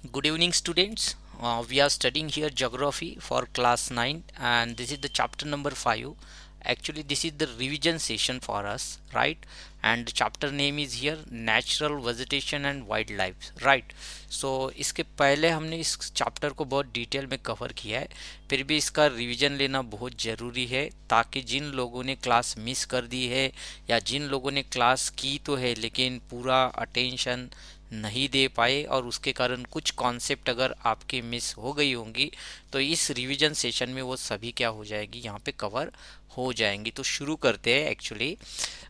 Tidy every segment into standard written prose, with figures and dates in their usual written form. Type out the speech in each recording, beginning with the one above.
Good evening, students. We are studying here geography for class 9, and this is the chapter number 5. Actually, this is the revision session for us, right? And the chapter name is here natural vegetation and wildlife, right? So इसके पहले हमने इस chapter को बहुत detail में cover किया है, फिर भी इसका रिवीजन लेना बहुत ज़रूरी है ताकि जिन लोगों ने क्लास मिस कर दी है या जिन लोगों ने क्लास की तो है लेकिन पूरा अटेंशन नहीं दे पाए और उसके कारण कुछ कॉन्सेप्ट अगर आपके मिस हो गई होंगी तो इस रिवीजन सेशन में वो सभी क्या हो जाएगी यहाँ पे कवर हो जाएंगी। तो शुरू करते हैं। एक्चुअली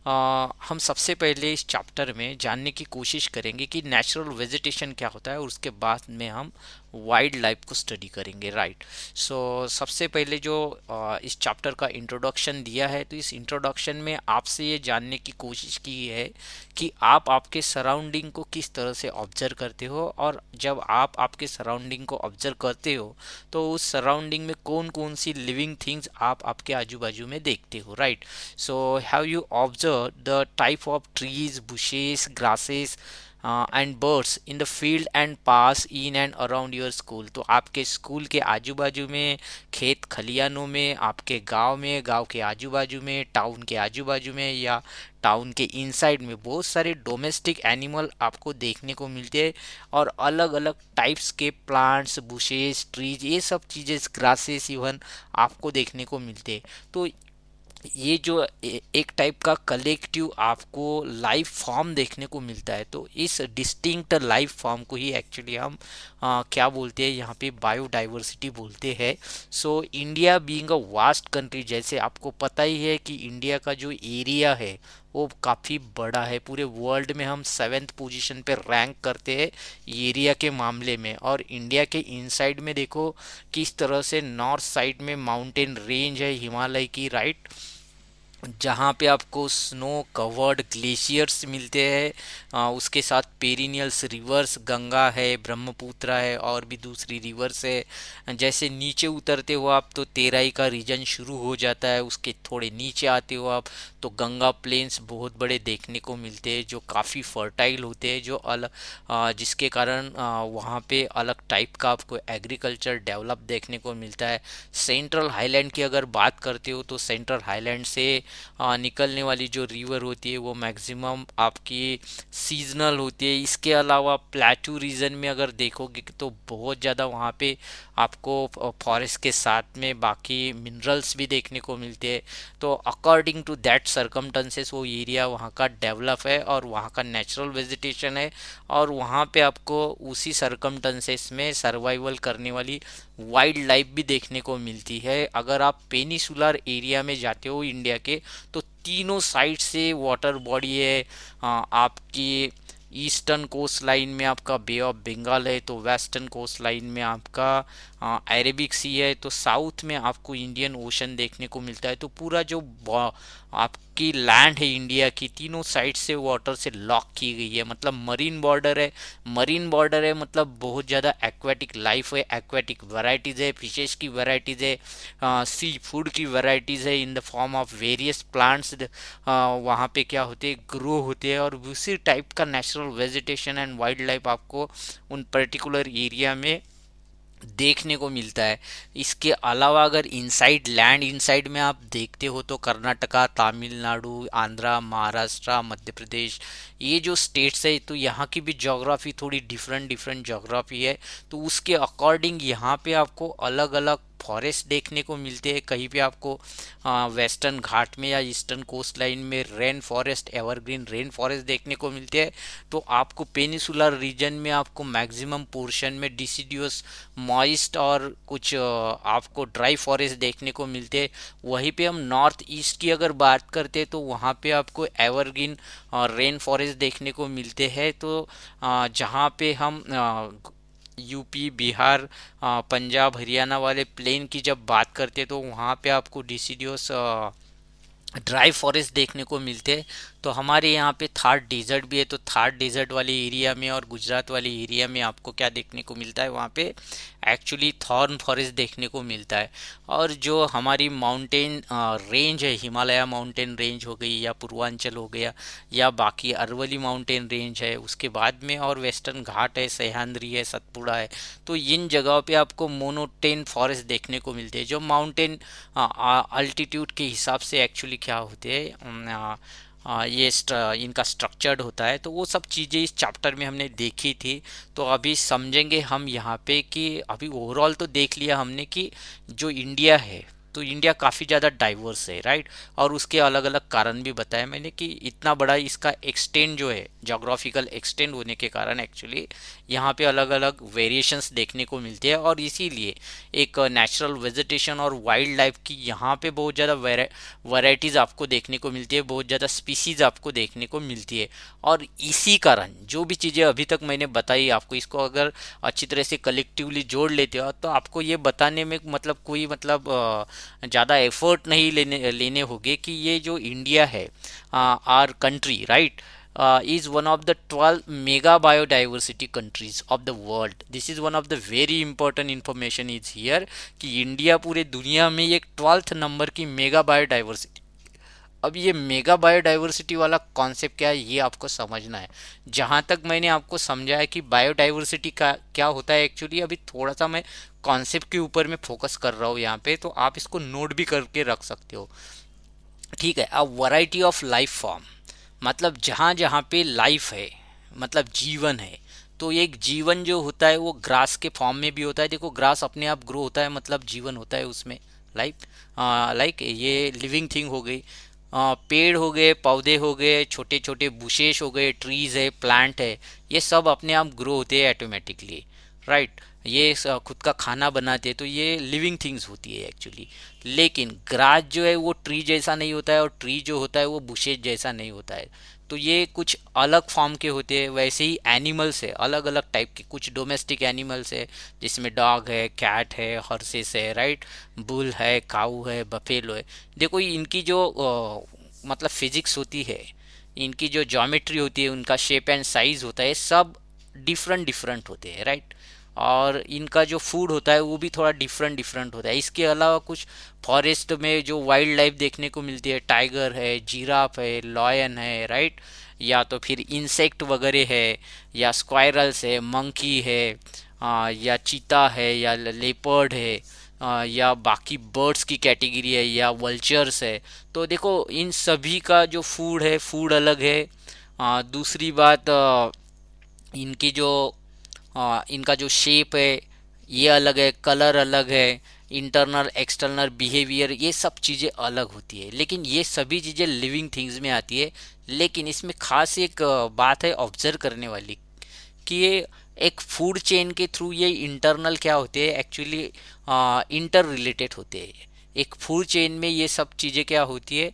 हम सबसे पहले इस चैप्टर में जानने की कोशिश करेंगे कि नेचुरल वेजिटेशन क्या होता है और उसके बाद में हम वाइल्ड लाइफ को स्टडी करेंगे, राइट। सो सबसे पहले जो इस चैप्टर का इंट्रोडक्शन दिया है, तो इस इंट्रोडक्शन में आपसे ये जानने की कोशिश की है कि आप आपके सराउंडिंग को किस तरह से ऑब्जर्व करते हो, और जब आप आपके सराउंडिंग को ऑब्जर्व करते हो तो उस सराउंडिंग में कौन कौन सी लिविंग थिंग्स आप आपके आजू बाजू में देखते हो, right. So have you observe the type of trees, bushes, grasses and birds in the field and pass in and around your school. तो आपके स्कूल के आजू बाजू में, खेत खलियानों में, आपके गांव में, गांव के आजू बाजू में, टाउन के आजू बाजू में या टाउन के इनसाइड में बहुत सारे डोमेस्टिक एनिमल आपको देखने को मिलते हैं, और अलग अलग टाइप्स के प्लांट्स, बुशेस, ट्रीज, ये सब चीज़ें, ग्रासेस इवन आपको देखने को मिलते हैं। तो ये जो एक टाइप का कलेक्टिव आपको लाइफ फॉर्म देखने को मिलता है, तो इस डिस्टिंक्ट लाइफ फॉर्म को ही एक्चुअली हम क्या बोलते हैं यहाँ पे, बायोडाइवर्सिटी बोलते हैं। So India being a vast country, जैसे आपको पता ही है कि इंडिया का जो एरिया है वो काफ़ी बड़ा है। पूरे वर्ल्ड में हम 7th पोजीशन पे रैंक करते हैं एरिया के मामले में, और इंडिया के इनसाइड में देखो किस तरह से नॉर्थ साइड में माउंटेन रेंज है हिमालय की, राइट, जहाँ पे आपको स्नो कवर्ड ग्लेशियर्स मिलते हैं। उसके साथ पेरिनियल्स रिवर्स, गंगा है, ब्रह्मपुत्र है, और भी दूसरी रिवर्स है। जैसे नीचे उतरते हो आप तो तेराई का रीजन शुरू हो जाता है, उसके थोड़े नीचे आते हो आप तो गंगा प्लेन्स बहुत बड़े देखने को मिलते हैं जो काफ़ी फर्टाइल होते हैं, जो अलग जिसके कारण वहाँ पे अलग टाइप का आपको एग्रीकल्चर डेवलप देखने को मिलता है। सेंट्रल हाईलैंड की अगर बात करते हो तो सेंट्रल हाईलैंड से निकलने वाली जो रिवर होती है वो मैक्सिमम आपकी सीजनल होती है। इसके अलावा प्लेटू रीजन में अगर देखोगे तो बहुत ज़्यादा वहाँ पे आपको फॉरेस्ट के साथ में बाकी मिनरल्स भी देखने को मिलते हैं। तो अकॉर्डिंग टू दैट सरकमटेंसेस वो एरिया वहाँ का डेवलप है और वहाँ का नेचुरल वेजिटेशन है, और वहाँ पे आपको उसी सरकमटेंसेस में सर्वाइवल करने वाली वाइल्ड लाइफ भी देखने को मिलती है। अगर आप पेनिसुलर एरिया में जाते हो इंडिया के, तो तीनों साइड से वाटर बॉडी है। आपकी ईस्टर्न कोस्ट लाइन में आपका बे ऑफ बंगाल है, तो वेस्टर्न कोस्ट लाइन में आपका अरेबिक सी है, तो साउथ में आपको इंडियन ओशन देखने को मिलता है। तो पूरा जो आपकी लैंड है इंडिया की, तीनों साइड से वाटर से लॉक की गई है, मतलब मरीन बॉर्डर है। मरीन बॉर्डर है मतलब बहुत ज़्यादा एक्वेटिक लाइफ है, एक्वेटिक वैरायटीज़ है, फिशेस की वैरायटीज़ है, सी फूड की वैरायटीज़ है in the form of various plants वहाँ पे क्या होते हैं, ग्रो होते हैं, और उसी टाइप का natural vegetation and wild life आपको उन पर्टिकुलर एरिया में देखने को मिलता है। इसके अलावा अगर इनसाइड लैंड इनसाइड में आप देखते हो तो कर्नाटका, तमिलनाडु, आंध्रा, महाराष्ट्र, मध्य प्रदेश, ये जो स्टेट्स है तो यहाँ की भी ज्योग्राफी थोड़ी डिफरेंट डिफरेंट ज्योग्राफी है। तो उसके अकॉर्डिंग यहाँ पे आपको अलग अलग फॉरेस्ट देखने को मिलते हैं। कहीं पे आपको वेस्टर्न घाट में या ईस्टर्न कोस्ट लाइन में rain forest, evergreen rain forest देखने को मिलते हैं। तो आपको पेनिसुलर रीजन में आपको मैक्सिमम पोर्शन में डिसिडियस, मॉइस्ट और कुछ आपको ड्राई फॉरेस्ट देखने को मिलते हैं। वहीं पे हम नॉर्थ ईस्ट की अगर बात करते हैं तो वहाँ पे आपको एवरग्रीन और रेन फॉरेस्ट देखने को मिलते हैं। तो जहाँ पे हम यूपी, बिहार, पंजाब, हरियाणा वाले प्लेन की जब बात करते हैं तो वहाँ पे आपको डिसिडियस ड्राई फॉरेस्ट देखने को मिलते हैं। तो हमारे यहाँ पे थार डेजर्ट भी है, तो थार डेजर्ट वाले एरिया में और गुजरात वाले एरिया में आपको क्या देखने को मिलता है, वहाँ पे एक्चुअली थॉर्न फॉरेस्ट देखने को मिलता है। और जो हमारी माउंटेन रेंज है, हिमालय माउंटेन रेंज हो गई या पूर्वांचल हो गया या बाकी अरवली माउंटेन रेंज है, उसके बाद में और वेस्टर्न घाट है, सह्याद्री है, सतपुड़ा है, तो इन जगहों पे आपको मोनोटेन फॉरेस्ट देखने को मिलते हैं जो माउंटेन अल्टीट्यूड के हिसाब से एक्चुअली क्या होते हैं, इनका स्ट्रक्चर्ड होता है। तो वो सब चीज़ें इस चैप्टर में हमने देखी थी। तो अभी समझेंगे हम यहाँ पे कि अभी ओवरऑल तो देख लिया हमने कि जो इंडिया है, तो इंडिया काफ़ी ज़्यादा डाइवर्स है, राइट। और उसके अलग अलग कारण भी बताया मैंने कि इतना बड़ा इसका एक्सटेंड जो है, जोग्राफिकल एक्सटेंड होने के कारण एक्चुअली यहाँ पे अलग अलग वेरिएशंस देखने को मिलते हैं। और इसीलिए एक नेचुरल वेजिटेशन और वाइल्ड लाइफ की यहाँ पे बहुत ज़्यादा वैरायटीज़ आपको देखने को मिलती है, बहुत ज़्यादा स्पीसीज आपको देखने को मिलती है। और इसी कारण जो भी चीज़ें अभी तक मैंने बताई आपको, इसको अगर अच्छी तरह से कलेक्टिवली जोड़ लेते हो तो आपको ये बताने में मतलब कोई मतलब ज़्यादा एफर्ट नहीं लेने होंगे कि ये जो इंडिया है, our country, right, is one of the 12 mega biodiversity countries of the world. This is one of the very important information is here कि इंडिया पूरे दुनिया में एक 12th नंबर की मेगा बायोडाइवर्सिटी। अब ये मेगा बायोडाइवर्सिटी वाला कॉन्सेप्ट क्या है ये आपको समझना है। जहाँ तक मैंने आपको समझाया कि बायोडाइवर्सिटी का क्या होता है एक्चुअली, अभी थोड़ा सा मैं कॉन्सेप्ट के ऊपर में फोकस कर रहा हूँ यहाँ पे, तो आप इसको नोट भी करके रख सकते हो, ठीक है। अ वैरायटी ऑफ लाइफ फॉर्म, मतलब जहाँ जहाँ पे लाइफ है, मतलब जीवन है, तो एक जीवन जो होता है वो ग्रास के फॉर्म में भी होता है। देखो ग्रास अपने आप ग्रो होता है, मतलब जीवन होता है उसमें, लाइफ, लाइक ये लिविंग थिंग हो गई। पेड़ हो गए, पौधे हो गए, छोटे छोटे बुशेस हो गए, ट्रीज है, प्लांट है, ये सब अपने आप ग्रो होते हैं ऑटोमेटिकली, राइट। ये खुद का खाना बनाते हैं, तो ये लिविंग थिंग्स होती है एक्चुअली। लेकिन ग्रास जो है वो ट्री जैसा नहीं होता है, और ट्री जो होता है वो बुशेज जैसा नहीं होता है, तो ये कुछ अलग फॉर्म के होते हैं। वैसे ही एनिमल्स है, अलग अलग टाइप के, कुछ डोमेस्टिक एनिमल्स है जिसमें डॉग है, कैट है, हॉर्सेस है, राइट, बुल है, काऊ है, बफेलो है। देखो इनकी जो मतलब फिजिक्स होती है, इनकी जो ज्योमेट्री होती है, उनका शेप एंड साइज होता है, सब डिफरेंट डिफरेंट होते हैं, राइट। और इनका जो फूड होता है वो भी थोड़ा डिफरेंट डिफरेंट होता है। इसके अलावा कुछ फॉरेस्ट में जो वाइल्ड लाइफ देखने को मिलती है, टाइगर है, जिराफ है, लॉयन है, राइट, या तो फिर इंसेक्ट वगैरह है, या स्क्वायरल्स है, मंकी है, या चीता है, या लेपर्ड है, या बाकी बर्ड्स की कैटेगरी है, या वल्चर्स है। तो देखो इन सभी का जो फूड है, फूड अलग है। दूसरी बात, इनकी जो इनका जो शेप है ये अलग है, कलर अलग है, इंटरनल एक्सटर्नल बिहेवियर, ये सब चीज़ें अलग होती है। लेकिन ये सभी चीज़ें लिविंग थिंग्स में आती है। लेकिन इसमें खास एक बात है ऑब्जर्व करने वाली, कि ये एक फूड चेन के थ्रू ये इंटरनल क्या होते हैं एक्चुअली, इंटर रिलेटेड होते हैं। एक फूड चेन में ये सब चीज़ें क्या होती है,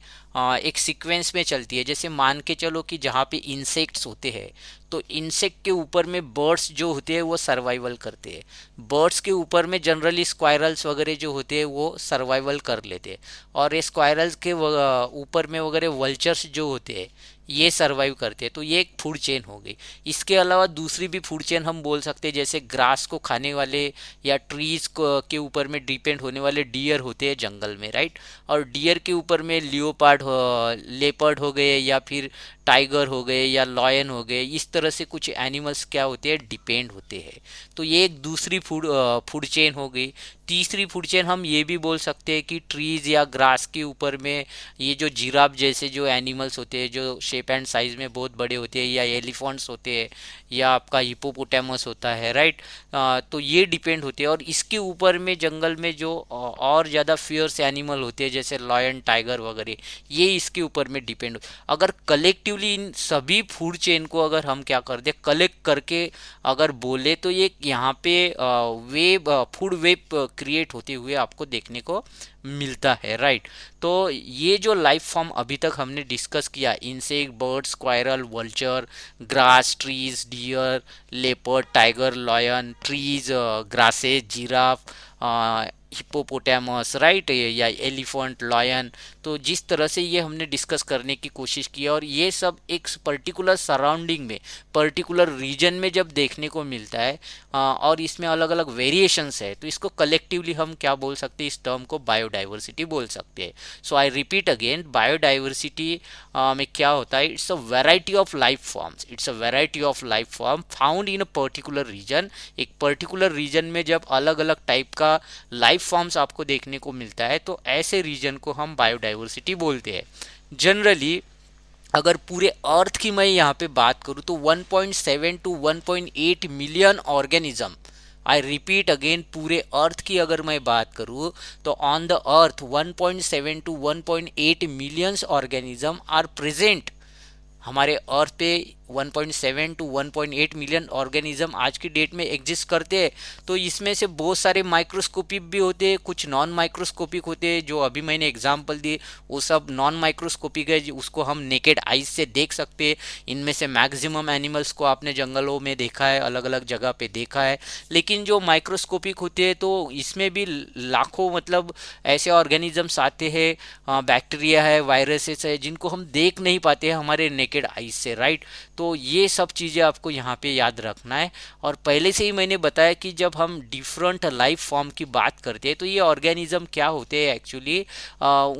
एक सीक्वेंस में चलती है। जैसे मान के चलो कि जहाँ पे इंसेक्ट्स होते हैं, तो इंसेक्ट के ऊपर में बर्ड्स जो होते हैं वो सर्वाइवल करते हैं। बर्ड्स के ऊपर में जनरली स्क्वायरल्स वगैरह जो होते हैं वो सर्वाइवल कर लेते हैं। और ये स्क्वायरल्स के ऊपर में वगैरह वल्चर्स जो होते हैं ये सर्वाइव करते हैं। तो ये एक फूड चेन हो गई। इसके अलावा दूसरी भी फूड चेन हम बोल सकते हैं, जैसे ग्रास को खाने वाले या ट्रीज के ऊपर में डिपेंड होने वाले डियर होते हैं जंगल में, राइट। और डियर के ऊपर में लियोपार्ड लेपर्ड हो गए, या फिर टाइगर हो गए, या लॉयन हो गए, इस तरह से कुछ एनिमल्स क्या होते हैं, डिपेंड होते हैं। तो ये एक दूसरी फूड चेन हो गई। तीसरी फूड चेन हम ये भी बोल सकते हैं कि ट्रीज या ग्रास के ऊपर में ये जो जिराफ जैसे जो एनिमल्स होते हैं, जो शेप एंड साइज में बहुत बड़े होते हैं, या एलिफेंट्स होते हैं, या आपका हिपोपोटामस होता है, राइट। तो ये डिपेंड होते हैं। और इसके ऊपर में जंगल में जो और ज़्यादा फियर्स एनिमल होते हैं जैसे लॉयन, टाइगर वगैरह, ये इसके ऊपर में डिपेंड। अगर कलेक्टिवली इन सभी फूड चेन को अगर हम क्या कर दे, कलेक्ट करके अगर बोले, तो ये यहाँ पे वेब, फूड वेब क्रिएट होते हुए आपको देखने को मिलता है, राइट। तो ये जो लाइफ फॉर्म अभी तक हमने डिस्कस किया, insect, bird, squirrel, vulture, grass, trees, deer, leopard, tiger, lion, trees, grasses, giraffe, hippopotamus, right, या एलिफेंट, लॉयन, तो जिस तरह से ये हमने डिस्कस करने की कोशिश की है, और ये सब एक पर्टिकुलर सराउंडिंग में, पर्टिकुलर रीजन में जब देखने को मिलता है, और इसमें अलग अलग वेरिएशंस है, तो इसको कलेक्टिवली हम क्या बोल सकते हैं, इस टर्म को बायोडाइवर्सिटी बोल सकते हैं। So I repeat again, biodiversity में क्या होता है, it's a variety of life forms, it's a variety of life form found in a particular region. एक पर्टिकुलर रीजन में जब अलग अलग टाइप का लाइफ फॉर्म्स आपको देखने को मिलता है, तो ऐसे रीजन को हम बायोडाइवर्सिटी बोलते हैं। जनरली अगर पूरे अर्थ की मैं यहाँ पे बात करूँ तो 1.7 to 1.8 million organism, I repeat again, पूरे अर्थ की अगर मैं बात करूँ तो on the earth 1.7 to 1.8 millions organism are present. हमारे अर्थ पे 1.7 टू 1.8 मिलियन ऑर्गेनिज्म आज की डेट में एग्जिस्ट करते हैं। तो इसमें से बहुत सारे माइक्रोस्कोपिक भी होते हैं, कुछ नॉन माइक्रोस्कोपिक होते हैं, जो अभी मैंने एग्जांपल दिए वो सब नॉन माइक्रोस्कोपिक है, उसको हम नेकेड आइज से देख सकते हैं। इनमें से मैक्सिमम एनिमल्स को आपने जंगलों में देखा है, अलग अलग जगह पे देखा है। लेकिन जो माइक्रोस्कोपिक होते हैं तो इसमें भी लाखों मतलब ऐसे ऑर्गेनिजम्स आते हैं, बैक्टीरिया है, वायरसेस है, जिनको हम देख नहीं पाते हैं हमारे नेकेड आइज से, राइट। तो ये सब चीज़ें आपको यहाँ पे याद रखना है। और पहले से ही मैंने बताया कि जब हम डिफरेंट लाइफ फॉर्म की बात करते हैं तो ये ऑर्गेनिज्म क्या होते हैं एक्चुअली,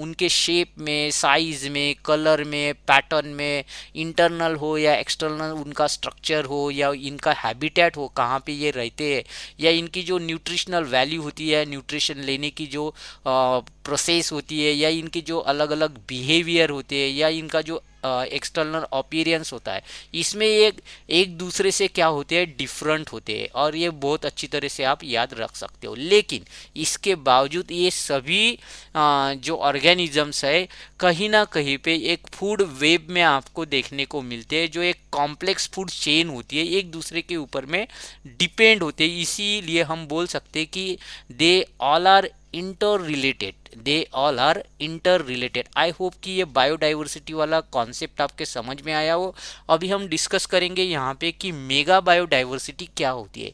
उनके शेप में, साइज में, कलर में, पैटर्न में, इंटरनल हो या एक्सटर्नल उनका स्ट्रक्चर हो, या इनका हैबिटेट हो, कहाँ पे ये रहते हैं, या इनकी जो न्यूट्रिशनल वैल्यू होती है, न्यूट्रिशन लेने की जो प्रोसेस होती है, या इनकी जो अलग अलग बिहेवियर होते हैं, या इनका जो एक्सटर्नल अपीयरेंस होता है, इसमें एक एक दूसरे से क्या होते हैं, डिफरेंट होते हैं। और ये बहुत अच्छी तरह से आप याद रख सकते हो। लेकिन इसके बावजूद ये सभी जो ऑर्गेनिजम्स है कहीं ना कहीं पे एक फूड वेब में आपको देखने को मिलते हैं, जो एक कॉम्प्लेक्स फूड चेन होती है, एक दूसरे के ऊपर में डिपेंड होते हैं। इसीलिए हम बोल सकते हैं कि they all are interrelated, they all are interrelated. I hope कि ये बायोडाइवर्सिटी वाला कॉन्सेप्ट आपके समझ में आया हो। अभी हम डिस्कस करेंगे यहाँ पे कि मेगा बायोडाइवर्सिटी क्या होती है।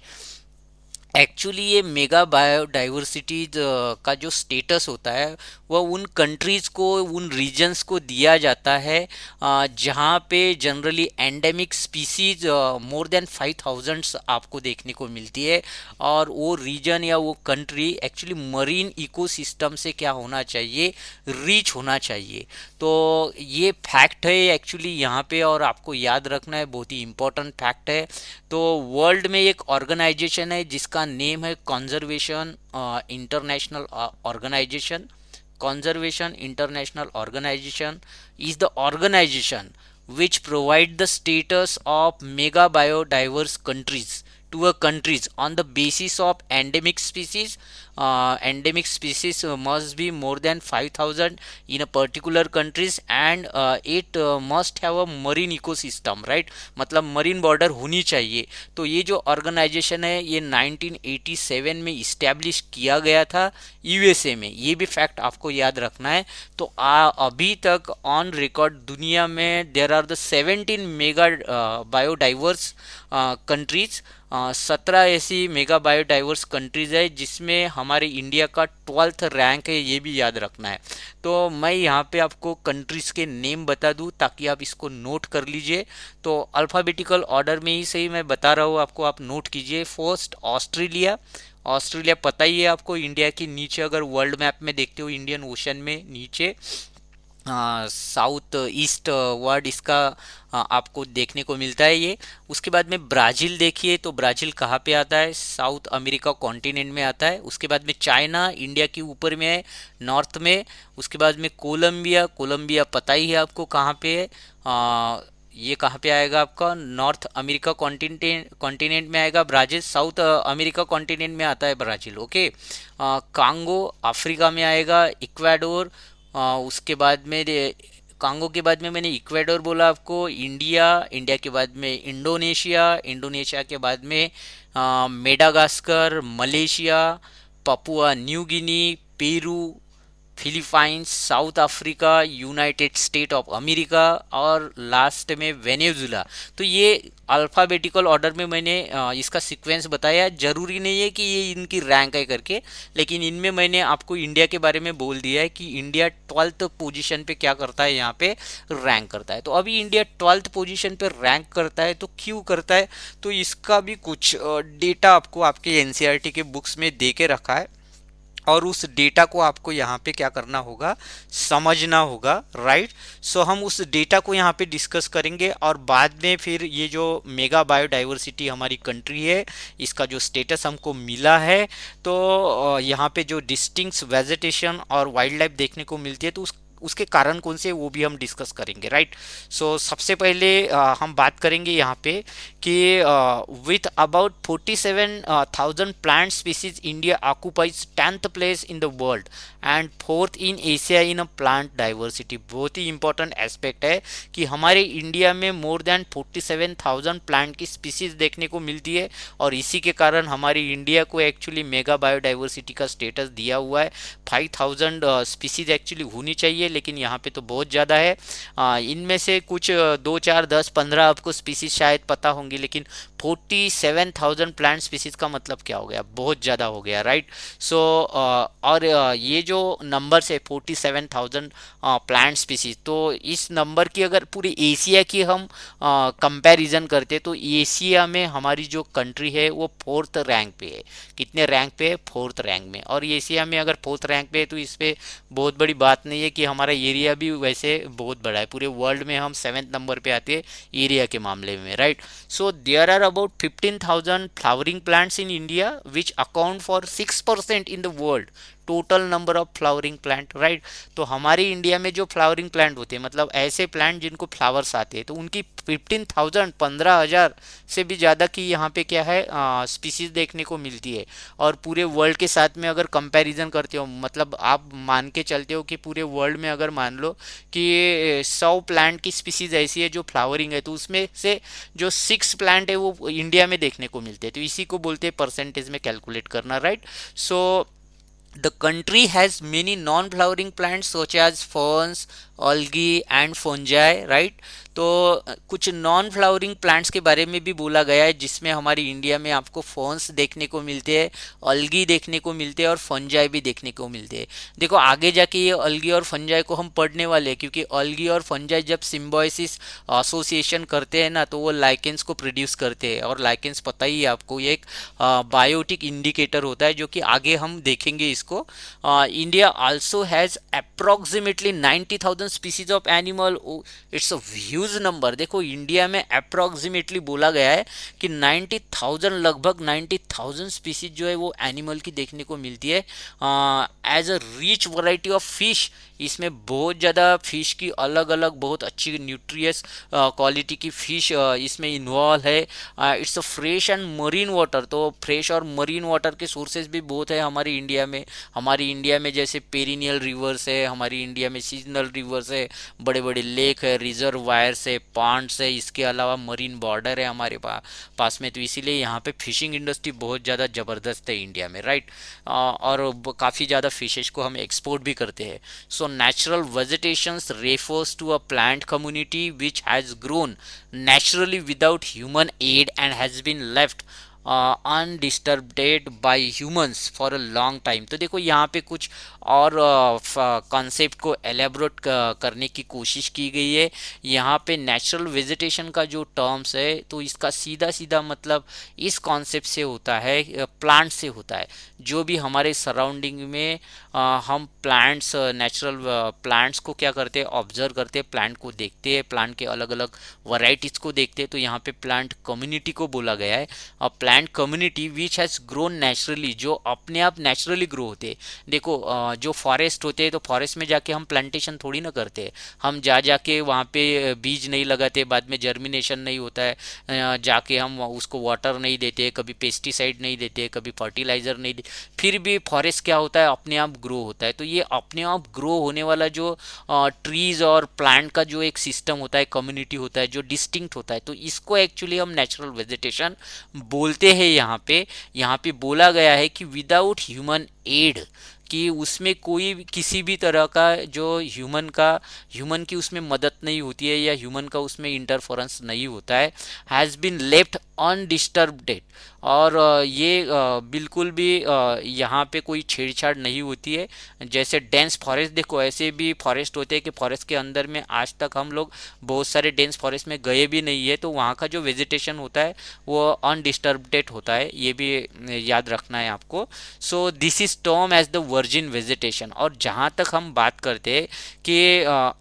एक्चुअली ये मेगा बायोडाइवर्सिटी का जो स्टेटस होता है वह उन कंट्रीज़ को, उन रीजन्स को दिया जाता है जहाँ पे generally endemic species more than 5000 आपको देखने को मिलती है। और वो रीजन या वो कंट्री एक्चुअली मरीन इकोसिस्टम से क्या होना चाहिए, रिच होना चाहिए। तो ये फैक्ट है एक्चुअली यहाँ पे, और आपको याद रखना है, बहुत ही इम्पोर्टेंट फैक्ट है। तो वर्ल्ड में एक ऑर्गेनाइजेशन है जिसका नेम है conservation international organisation. Conservation international organisation is the organization which provide the status of mega biodiverse countries to a countries on the basis of endemic species. Endemic species must be more than 5000 in a particular countries, and it must have a marine ecosystem, right। मतलब marine border होनी चाहिए। तो ये जो organisation है ये 1987 में establish किया गया था यूएसए में, ये भी फैक्ट आपको याद रखना है। तो अभी तक ऑन रिकॉर्ड दुनिया में there are the 17 mega biodiverse countries, 17 ऐसी मेगा बायोडाइवर्स कंट्रीज है जिसमें हमारे इंडिया का 12th रैंक है, ये भी याद रखना है। तो मैं यहाँ पे आपको कंट्रीज़ के नेम बता दूँ ताकि आप इसको नोट कर लीजिए। तो अल्फ़ाबेटिकल ऑर्डर में ही सही मैं बता रहा हूँ आपको, आप नोट कीजिए। फर्स्ट ऑस्ट्रेलिया, ऑस्ट्रेलिया पता ही है आपको, इंडिया के नीचे अगर वर्ल्ड मैप में देखते हो इंडियन ओशन में नीचे साउथ ईस्ट वर्ड इसका आपको देखने को मिलता है ये। उसके बाद में ब्राज़ील देखिए, तो ब्राज़ील कहाँ पे आता है, साउथ अमेरिका कॉन्टिनेंट में आता है। उसके बाद में चाइना इंडिया के ऊपर में है, नॉर्थ में। उसके बाद में कोलंबिया, कोलंबिया पता ही है आपको कहाँ पे है, ये कहाँ पे आएगा आपका, नॉर्थ अमेरिका कॉन्टिनेंट में आएगा ब्राज़ील। साउथ अमेरिका कॉन्टिनेंट में आता है ब्राज़ील, ओके। कांगो अफ्रीका में आएगा। इक्वाडोर, उसके बाद में कांगो के बाद में मैंने इक्वाडोर बोला आपको। इंडिया, इंडिया के बाद में इंडोनेशिया, इंडोनेशिया के बाद में Madagascar, Malaysia, Papua New Guinea, Peru, Philippines, south Africa, United state of America, और लास्ट में वेनेजुला। तो ये अल्फ़ाबेटिकल ऑर्डर में मैंने इसका सीक्वेंस बताया। जरूरी नहीं है कि ये इनकी रैंक है करके, लेकिन इनमें मैंने आपको इंडिया के बारे में बोल दिया है कि इंडिया 12th पोजीशन पे क्या करता है, यहाँ पे रैंक करता है। तो अभी इंडिया 12th पोजीशन पे रैंक करता है, तो क्यों करता है, तो इसका भी कुछ डेटा आपको आपके एनसीईआरटी के बुक्स में दे के रखा है, और उस डेटा को आपको यहाँ पे क्या करना होगा, समझना होगा, राइट। सो हम उस डेटा को यहाँ पे डिस्कस करेंगे, और बाद में फिर ये जो मेगा बायोडाइवर्सिटी हमारी कंट्री है, इसका जो स्टेटस हमको मिला है, तो यहाँ पे जो डिस्टिंक्ट वेजिटेशन और वाइल्ड लाइफ देखने को मिलती है, तो उसके कारण कौन से, वो भी हम डिस्कस करेंगे, राइट। सो सबसे पहले हम बात करेंगे यहाँ पे कि with about 47,000 plant species India occupies 10th place in the world and 4th in Asia in a plant diversity. बहुत ही इंपॉर्टेंट एस्पेक्ट है कि हमारे इंडिया में मोर देन 47,000 प्लांट की स्पीसीज देखने को मिलती है, और इसी के कारण हमारी इंडिया को एक्चुअली मेगा बायोडाइवर्सिटी का स्टेटस दिया हुआ है। 5,000 स्पीसीज एक्चुअली होनी चाहिए, लेकिन यहाँ पे तो बहुत ज़्यादा है। इनमें से कुछ 2 4 10 15 आपको स्पीसीज शायद पता होंगी, लेकिन 47,000 प्लांट स्पीसीज का मतलब क्या हो गया, बहुत ज़्यादा हो गया, राइट। सो और ये जो नंबर्स है 47,000 प्लांट स्पीसीज, तो इस नंबर की अगर पूरी एशिया की हम कंपैरिजन करते, तो एशिया में हमारी जो कंट्री है वो 4th रैंक पे है। कितने रैंक पे है, 4th रैंक में। और एशिया में अगर 4th रैंक पे है, तो इस पे बहुत बड़ी बात नहीं है कि हमारा एरिया भी वैसे बहुत बड़ा है। पूरे वर्ल्ड में हम 7th नंबर पे आते हैं एरिया के मामले में, right. So there are about 15,000 flowering plants in India which account for 6% in the world total number of flowering plant, right. तो हमारे इंडिया में जो फ्लावरिंग प्लांट होते हैं, मतलब ऐसे प्लांट जिनको फ्लावर्स आते हैं, तो उनकी 15,000 15,000 से भी ज़्यादा की यहाँ पे क्या है, स्पीसीज देखने को मिलती है। और पूरे वर्ल्ड के साथ में अगर कंपैरिजन करते हो, मतलब आप मान के चलते हो कि पूरे वर्ल्ड में अगर मान लो कि 100 प्लांट की स्पीसीज ऐसी है जो फ्लावरिंग है, तो उसमें से जो 6 प्लांट है वो इंडिया में देखने को मिलते हैं। तो इसी को बोलते हैं परसेंटेज में कैलकुलेट करना, right. So the country has many non-flowering plants such as ferns, algae and fungi, right। तो कुछ नॉन फ्लावरिंग प्लांट्स के बारे में भी बोला गया है, जिसमें हमारी इंडिया में आपको फर्न्स देखने को मिलते हैं, अलगी देखने को मिलते हैं, और फंजाई भी देखने को मिलते हैं। देखो आगे जाके ये अलगी और फंजाई को हम पढ़ने वाले हैं, क्योंकि अलगी और फंजाई जब सिम्बायोसिस एसोसिएशन करते हैं ना, तो वो लाइकेंस को प्रोड्यूस करते हैं। और लाइकेंस पता ही है आपको, ये एक बायोटिक इंडिकेटर होता है, जो कि आगे हम देखेंगे इसको। India also has approximately 90,000 species of animal. It's a huge number. देखो इंडिया में अप्रॉक्सीमेटली बोला गया है कि 90,000, लगभग 90,000 स्पीसीज जो है वो एनिमल की देखने को मिलती है। As a rich variety of fish, इसमें बहुत ज़्यादा फिश की अलग अलग बहुत अच्छी न्यूट्रियस क्वालिटी की फिश इसमें इन्वॉल्व है। It's a fresh and marine water, तो फ्रेश और मरीन वाटर के सोर्सेज भी बहुत है हमारी इंडिया में। हमारी इंडिया में जैसे पेरिनियल रिवर्स है, हमारी इंडिया में सीजनल रिवर्स है, बड़े बड़े लेक है, रिजर्वायर्स है, पॉन्ड्स है, इसके अलावा मरीन बॉर्डर है हमारे पास में। तो इसीलिए यहाँ पे फिशिंग इंडस्ट्री बहुत ज़्यादा ज़बरदस्त है इंडिया में, राइट। और काफ़ी ज़्यादा फिशेज को हम एक्सपोर्ट भी करते हैं। सो natural vegetations refers to a plant community which has grown naturally without human aid and has been left undisturbed by humans for a long time. तो देखो यहाँ पे कुछ और कॉन्सेप्ट को एलेबोरेट करने की कोशिश की गई है। यहाँ पे नेचुरल वेजिटेशन का जो टर्म्स है, तो इसका सीधा सीधा मतलब इस कॉन्सेप्ट से होता है, प्लांट से होता है। जो भी हमारे सराउंडिंग में हम प्लांट्स, नेचुरल प्लांट्स को क्या करते हैं, ऑब्जर्व करते हैं, प्लांट को देखते हैं, प्लांट के अलग अलग वैरायटीज़ को देखते हैं। तो यहाँ पे प्लांट कम्युनिटी को बोला गया है। Plant community which has grown naturally, जो अपने आप नेचुरली ग्रो होते हैं। देखो जो फॉरेस्ट होते हैं, तो फॉरेस्ट में जाके हम प्लांटेशन थोड़ी ना करते हैं, हम जाके वहाँ पे बीज नहीं लगाते, बाद में जर्मिनेशन नहीं होता है, जाके हम उसको वाटर नहीं देते, कभी पेस्टिसाइड नहीं देते, कभी फर्टिलाइज़र नहीं देते, फिर भी फॉरेस्ट क्या होता है, अपने आप ग्रो होता है। तो ये अपने आप ग्रो होने वाला जो ट्रीज़ और प्लांट का जो एक सिस्टम होता है, कम्युनिटी होता है, जो डिस्टिंक्ट होता है, तो इसको एक्चुअली हम नेचुरल वेजिटेशन बोलते हैं। यहाँ पे बोला गया है कि विदाउट ह्यूमन एड, कि उसमें कोई किसी भी तरह का जो ह्यूमन की उसमें मदद नहीं होती है या ह्यूमन का उसमें इंटरफेरेंस नहीं होता है, हैज़ बीन लेफ्ट अनडिस्टर्ब्ड। और ये बिल्कुल भी यहाँ पे कोई छेड़छाड़ नहीं होती है। जैसे डेंस फॉरेस्ट देखो, ऐसे भी फॉरेस्ट होते हैं कि फॉरेस्ट के अंदर में आज तक हम लोग बहुत सारे डेंस फॉरेस्ट में गए भी नहीं है, तो वहाँ का जो वेजिटेशन होता है वो अनडिस्टर्ब्ड होता है, ये भी याद रखना है आपको। So this is term as the virgin vegetation. और जहाँ तक हम बात करते हैं कि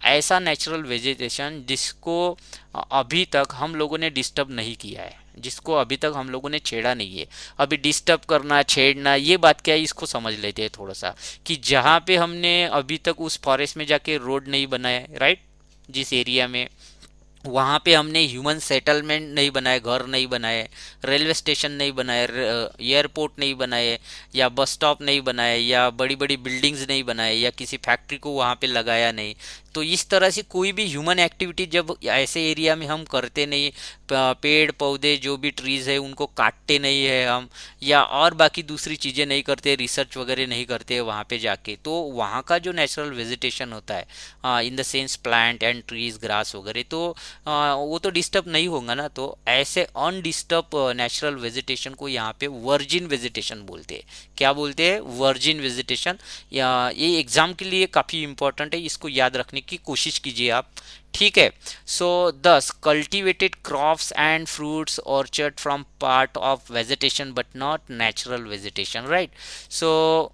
ऐसा नेचुरल वेजिटेशन जिसको अभी तक हम लोगों ने डिस्टर्ब नहीं किया है, जिसको अभी तक हम लोगों ने छेड़ा नहीं है। अभी डिस्टर्ब करना, छेड़ना, ये बात क्या है, इसको समझ लेते हैं थोड़ा सा। कि जहाँ पे हमने अभी तक उस फॉरेस्ट में जाके रोड नहीं बनाया है, राइट, जिस एरिया में, वहाँ पे हमने ह्यूमन सेटलमेंट नहीं बनाए, घर नहीं बनाए, रेलवे स्टेशन नहीं बनाए, एयरपोर्ट नहीं बनाए, या बस स्टॉप नहीं बनाए, या बड़ी बड़ी बिल्डिंग्स नहीं बनाए, या किसी फैक्ट्री को वहाँ पे लगाया नहीं। तो इस तरह से कोई भी ह्यूमन एक्टिविटी जब ऐसे एरिया में हम करते नहीं, पेड़ पौधे जो भी ट्रीज है उनको काटते नहीं है हम, या और बाकी दूसरी चीज़ें नहीं करते, रिसर्च वगैरह नहीं करते वहाँ पे जाके, तो वहाँ का जो नेचुरल वेजिटेशन होता है in the sense plant and trees, grass वगैरह, तो वो तो डिस्टर्ब नहीं होगा ना। तो ऐसे अनडिस्टर्ब नेचुरल वेजिटेशन को यहाँ पे वर्जिन वेजिटेशन बोलते हैं। क्या बोलते हैं? Virgin vegetation. या ये एग्जाम के लिए काफ़ी इंपॉर्टेंट है, इसको याद रखने की कोशिश कीजिए आप, ठीक है। So thus cultivated crops and fruits orchard from part of vegetation but not natural vegetation, right. So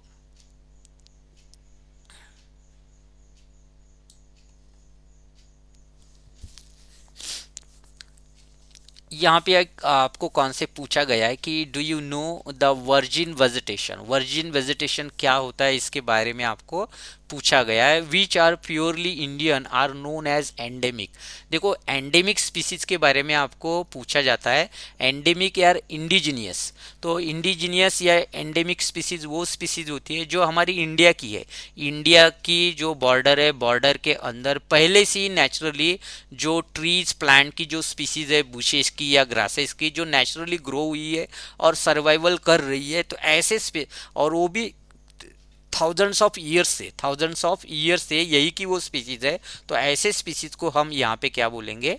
यहाँ पे एक आपको कॉन्सेप्ट पूछा गया है कि do you know the virgin vegetation. Virgin vegetation क्या होता है, इसके बारे में आपको पूछा गया है। Which are purely Indian are known as endemic. देखो, एंडेमिक स्पीसीज के बारे में आपको पूछा जाता है, एंडेमिक या इंडिजिनियस। तो इंडिजिनियस या एंडेमिक स्पीसीज वो स्पीसीज होती है जो हमारी इंडिया की है। इंडिया की जो बॉर्डर है, बॉर्डर के अंदर पहले से ही नेचुरली जो ट्रीज प्लांट की जो स्पीसीज है, बुशेस की या ग्रासेस की, जो नेचुरली ग्रो हुई है और सर्वाइवल कर रही है, तो ऐसे और वो भी थाउजेंड्स ऑफ ईयर्स से यही की वो स्पीसीज है। तो ऐसे स्पीसीज को हम यहाँ पे क्या बोलेंगे?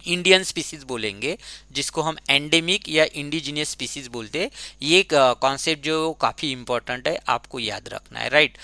इंडियन स्पीसीज बोलेंगे, जिसको हम एंडेमिक या इंडिजिनियस स्पीसीज बोलते हैं। ये कॉन्सेप्ट जो काफ़ी इंपॉर्टेंट है, आपको याद रखना है, राइट।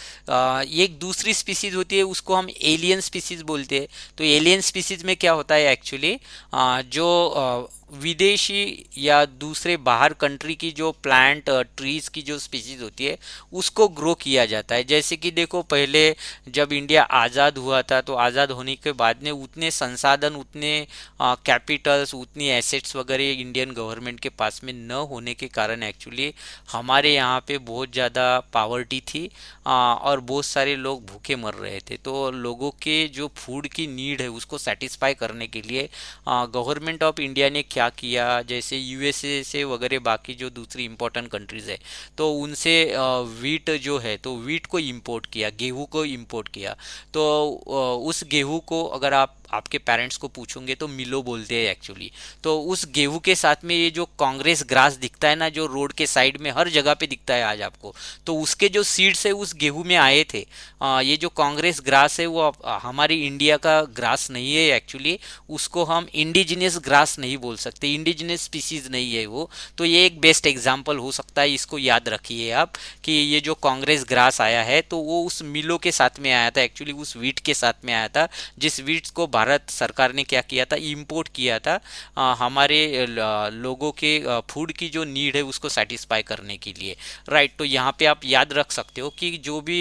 ये एक दूसरी स्पीसीज होती है, उसको हम एलियन स्पीसीज बोलते हैं। तो एलियन स्पीसीज में क्या होता है एक्चुअली, जो विदेशी या दूसरे बाहर कंट्री की जो प्लांट ट्रीज की जो स्पीसीज होती है उसको ग्रो किया जाता है। जैसे कि देखो, पहले जब इंडिया आज़ाद हुआ था, तो आज़ाद होने के बाद में उतने संसाधन, उतने कैपिटल्स, उतनी एसेट्स वगैरह इंडियन गवर्नमेंट के पास में न होने के कारण एक्चुअली हमारे यहाँ पे बहुत ज़्यादा पावर्टी थी, और बहुत सारे लोग भूखे मर रहे थे। तो लोगों के जो फूड की नीड है उसको सेटिस्फाई करने के लिए गवर्नमेंट ऑफ इंडिया ने क्या किया, जैसे यूएसए से वगैरह बाकी जो दूसरी इंपॉर्टेंट कंट्रीज़ है, तो उनसे वीट जो है, तो वीट को इंपोर्ट किया, गेहूं को इंपोर्ट किया। तो उस गेहूं को अगर आप आपके पेरेंट्स को पूछोगे तो मिलो बोलते हैं एक्चुअली। तो उस गेहूं के साथ में ये जो कांग्रेस ग्रास दिखता है ना, जो रोड के साइड में हर जगह पे दिखता है आज आपको, तो उसके जो सीड्स है उस गेहूं में आए थे। ये जो कांग्रेस ग्रास है वो हमारी इंडिया का ग्रास नहीं है एक्चुअली, उसको हम इंडिजिनियस ग्रास नहीं बोल सकते, इंडिजिनियस स्पीसीज नहीं है वो। तो ये एक बेस्ट एग्जाम्पल हो सकता है, इसको याद रखिए आप, कि ये जो कांग्रेस ग्रास आया है तो वो उस मिलो के साथ में आया था, एक्चुअली उस वीट के साथ में आया था, जिस वीट को भारत सरकार ने क्या किया था, इंपोर्ट किया था हमारे लोगों के फूड की जो नीड है उसको सेटिस्फाई करने के लिए, राइट। तो यहाँ पे आप याद रख सकते हो कि जो भी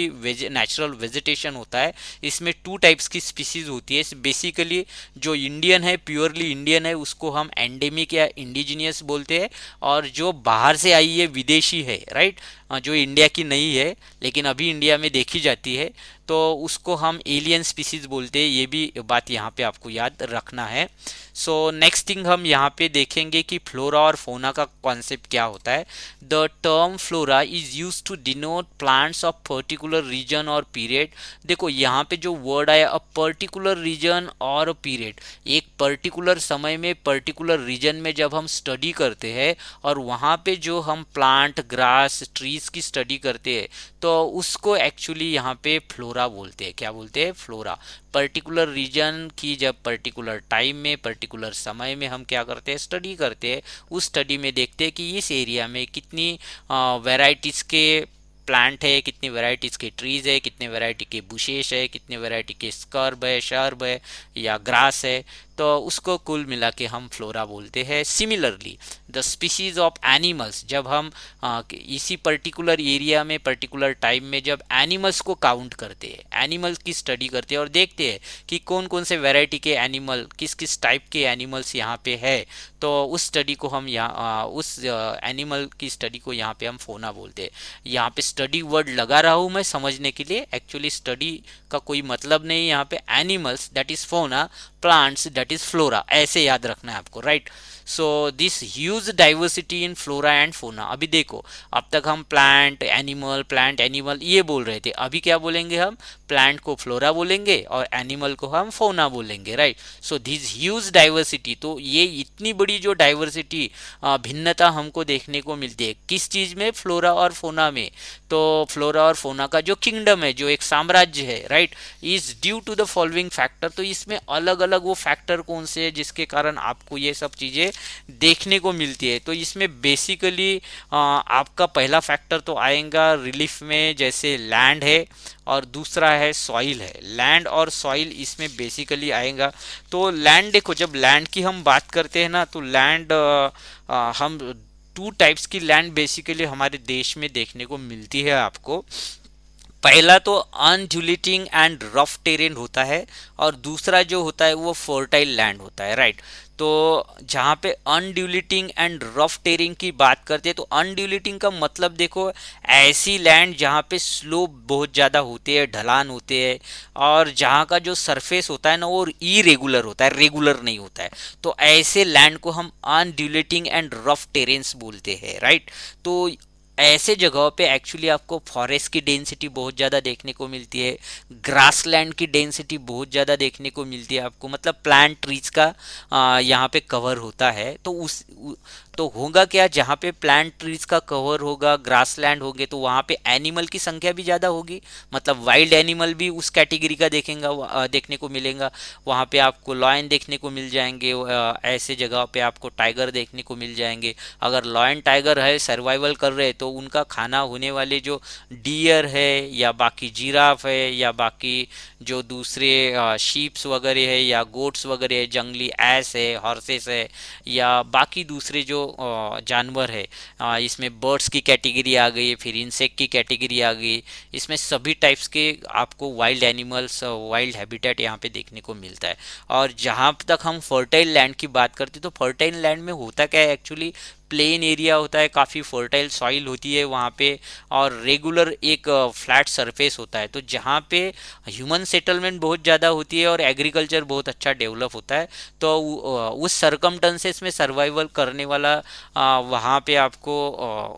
नेचुरल वेजिटेशन होता है, इसमें टू टाइप्स की स्पीसीज होती है बेसिकली। जो इंडियन है, प्योरली इंडियन है, उसको हम एंडेमिक या इंडिजिनियस बोलते हैं। और जो बाहर से आई है, विदेशी है, राइट, जो इंडिया की नहीं है लेकिन अभी इंडिया में देखी जाती है, तो उसको हम एलियन स्पीसीज बोलते हैं। ये भी बात यहाँ पे आपको याद रखना है। सो नेक्स्ट थिंग हम यहाँ पे देखेंगे कि फ्लोरा और फोना का कॉन्सेप्ट क्या होता है। The term flora is use to denote plants of particular region और पीरियड। देखो यहाँ पे जो वर्ड आया अ पर्टिकुलर रीजन और पीरियड, एक पर्टिकुलर समय में पर्टिकुलर रीजन में जब हम स्टडी करते हैं और वहाँ पे जो हम प्लांट ग्रास ट्रीज की स्टडी करते हैं तो उसको एक्चुअली यहाँ पे फ्लोरा बोलते हैं। क्या बोलते हैं? फ्लोरा। पर्टिकुलर रीजन की जब पर्टिकुलर टाइम में पर्टिकुलर समय में हम क्या करते हैं? स्टडी करते हैं। उस स्टडी में देखते हैं कि इस एरिया में कितनी वैरायटीज़ के प्लांट है, कितनी वैरायटीज़ के ट्रीज है, कितने वैरायटी के बुशेस है, कितने वैरायटी के स्कर्ब है, शर्ब है या ग्रास है, तो उसको कुल मिला के हम फ्लोरा बोलते हैं। Similarly the species of animals, जब हम इसी पर्टिकुलर एरिया में पर्टिकुलर टाइम में जब एनिमल्स को काउंट करते हैं, एनिमल्स की स्टडी करते हैं और देखते हैं कि कौन कौन से वैरायटी के एनिमल, किस किस टाइप के एनिमल्स यहाँ पे है, तो उस स्टडी को हम यहाँ उस एनिमल की स्टडी को यहाँ पे हम फोना बोलते हैं। यहाँ पे स्टडी वर्ड लगा रहा हूँ मैं समझने के लिए, एक्चुअली स्टडी का कोई मतलब नहीं। यहाँ पे एनिमल्स दैट इज फोना, प्लांट्स दैट इज फ्लोरा, ऐसे याद रखना है आपको, right. So this huge diversity in flora and fauna. अभी देखो, अब तक हम प्लांट एनिमल ये बोल रहे थे, अभी क्या बोलेंगे हम? प्लांट को फ्लोरा बोलेंगे और एनिमल को हम फोना बोलेंगे, right. So this huge diversity, तो ये इतनी बड़ी जो डाइवर्सिटी भिन्नता हमको देखने को मिलती है किस चीज़ में? फ्लोरा और फोना में। तो फ्लोरा और फोना का जो किंगडम है, जो एक साम्राज्य है, right, is due to the following factor. तो इसमें अलग अलग वो फैक्टर कौन से हैं जिसके कारण आपको ये सब चीज़ें देखने को मिलती है? तो इसमें बेसिकली आपका पहला फैक्टर तो आएगा रिलीफ में, जैसे लैंड है और दूसरा है सॉइल है। लैंड और सॉइल इसमें बेसिकली आएगा। तो लैंड देखो, जब लैंड की हम बात करते हैं ना, तो लैंड हम टू टाइप्स की लैंड बेसिकली हमारे देश में देखने को मिलती है आपको। पहला तो अनड्यूलेटिंग एंड रफ टेरेन होता है और दूसरा जो होता है वो फर्टाइल लैंड होता है, राइट। तो जहाँ पे अनड्यूलेटिंग एंड रफ टेरेन की बात करते हैं, तो अनड्यूलेटिंग का मतलब देखो, ऐसी लैंड जहाँ पे स्लोप बहुत ज़्यादा होते हैं, ढलान होते हैं, और जहाँ का जो सरफेस होता है ना वो इरेगुलर होता है, रेगुलर नहीं होता है। तो ऐसे लैंड को हम अनड्यूलेटिंग एंड रफ टेरेन्स बोलते हैं, राइट। तो ऐसे जगहों पे एक्चुअली आपको फॉरेस्ट की डेंसिटी बहुत ज़्यादा देखने को मिलती है, ग्रासलैंड की डेंसिटी बहुत ज़्यादा देखने को मिलती है आपको, मतलब प्लांट ट्रीज का यहाँ पे कवर होता है। तो तो होगा क्या, जहाँ पे प्लांट ट्रीज का कवर होगा, ग्रासलैंड होंगे, तो वहाँ पे एनिमल की संख्या भी ज़्यादा होगी, मतलब वाइल्ड एनिमल भी उस कैटेगरी का देखने को मिलेगा। वहाँ पे आपको लॉयन देखने को मिल जाएंगे, ऐसे जगह पे आपको टाइगर देखने को मिल जाएंगे। अगर लॉयन टाइगर है सर्वाइवल कर रहे, तो उनका खाना होने वाले जो डियर है या बाकी जिराफ है या बाकी जो दूसरे शीप्स वगैरह है या गोट्स वगैरह है, जंगली ऐस है, हॉर्सेस है, या बाकी दूसरे जो जानवर है, इसमें बर्ड्स की कैटेगरी आ गई, फिर इंसेक्ट की कैटेगरी आ गई। इसमें सभी टाइप्स के आपको वाइल्ड एनिमल्स, वाइल्ड हैबिटेट यहाँ पे देखने को मिलता है। और जहाँ तक हम फर्टाइल लैंड की बात करते हैं, तो फर्टाइल लैंड में होता क्या है, एक्चुअली प्लेन एरिया होता है, काफ़ी फर्टाइल सॉइल होती है वहाँ पे, और रेगुलर एक फ्लैट सरफेस होता है। तो जहाँ पे ह्यूमन सेटलमेंट बहुत ज़्यादा होती है और एग्रीकल्चर बहुत अच्छा डेवलप होता है, तो उस सरकमटेंसेस में सर्वाइवल करने वाला वहाँ पे आपको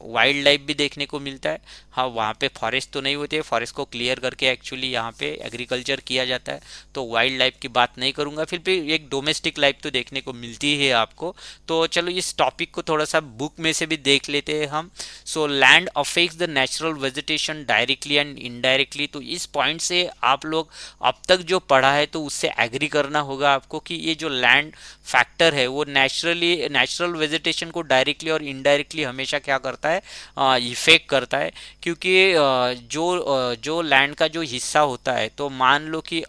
वाइल्ड लाइफ भी देखने को मिलता है। हाँ, वहाँ पे फॉरेस्ट तो नहीं होते, फॉरेस्ट को क्लियर करके एक्चुअली यहाँ पे एग्रीकल्चर किया जाता है, तो वाइल्ड लाइफ की बात नहीं करूँगा। फिर भी एक डोमेस्टिक लाइफ तो देखने को मिलती है आपको। तो चलो इस टॉपिक को थोड़ा सा बुक में से भी देख लेते हैं हम। So land affects the natural vegetation directly and indirectly. तो इस पॉइंट से आप लोग अब तक जो पढ़ा है तो उससे एग्री करना होगा आपको कि ये जो लैंड फैक्टर है वो नेचुरल वेजिटेशन को डायरेक्टली और इनडायरेक्टली हमेशा क्या करता है, इफेक्ट करता है। क्योंकि जो लैंड का जो हिस्सा होता है, तो मान लो कि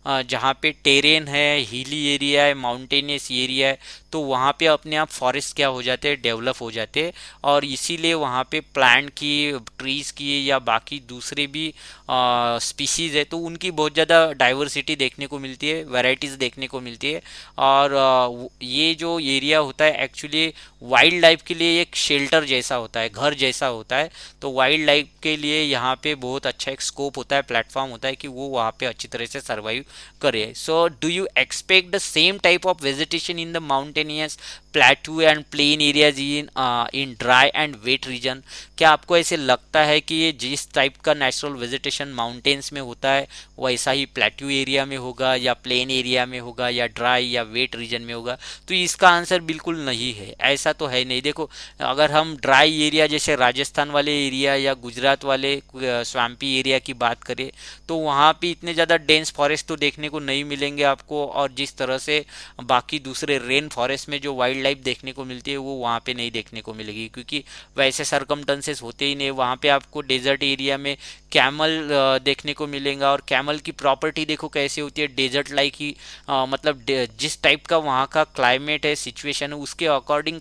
जहाँ पे टेरेन है, हिली एरिया है, माउंटेनियस एरिया है, तो वहाँ पे अपने आप फॉरेस्ट क्या हो जाते हैं, डेवलप हो जाते हैं। और इसीलिए वहाँ पे प्लांट की, ट्रीज़ की या बाकी दूसरे भी स्पीसीज़ है, तो उनकी बहुत ज़्यादा डाइवर्सिटी देखने को मिलती है, वैरायटीज़ देखने को मिलती है। और ये जो एरिया होता है एक्चुअली वाइल्ड लाइफ के लिए एक शेल्टर जैसा होता है, घर जैसा होता है। तो वाइल्ड लाइफ के लिए यहाँ पे बहुत अच्छा एक स्कोप होता है, प्लेटफॉर्म होता है कि वो वहाँ पे अच्छी तरह से सर्वाइव करे। So do you expect the same type of vegetation in the mountainous plateau and plain areas in dry and wet region? क्या आपको ऐसे लगता है कि ये जिस टाइप का नेचुरल वेजिटेशन माउंटेन्स में होता है वैसा ही प्लेट्यू एरिया में होगा, या प्लेन एरिया में होगा, या ड्राई या वेट रीजन में होगा? तो इसका आंसर बिल्कुल नहीं है, ऐसा तो है नहीं। देखो, अगर हम ड्राई एरिया जैसे राजस्थान वाले एरिया या गुजरात वाले स्वाम्पी एरिया की बात करें, तो वहाँ पे इतने ज़्यादा डेंस फॉरेस्ट तो देखने को नहीं मिलेंगे आपको, और जिस तरह से बाकी दूसरे रेन फॉरेस्ट में जो वाइल्ड लाइफ देखने को मिलती है वो वहाँ पे नहीं देखने को मिलेगी, क्योंकि वैसे सरकमटेंसेस होते ही नहीं। वहाँ पे आपको डेजर्ट एरिया में कैमल देखने को मिलेगा, और कैमल की प्रॉपर्टी देखो कैसी होती है, डेजर्ट लाइक ही। मतलब जिस टाइप का वहाँ का क्लाइमेट है, सिचुएशन है, उसके अकॉर्डिंग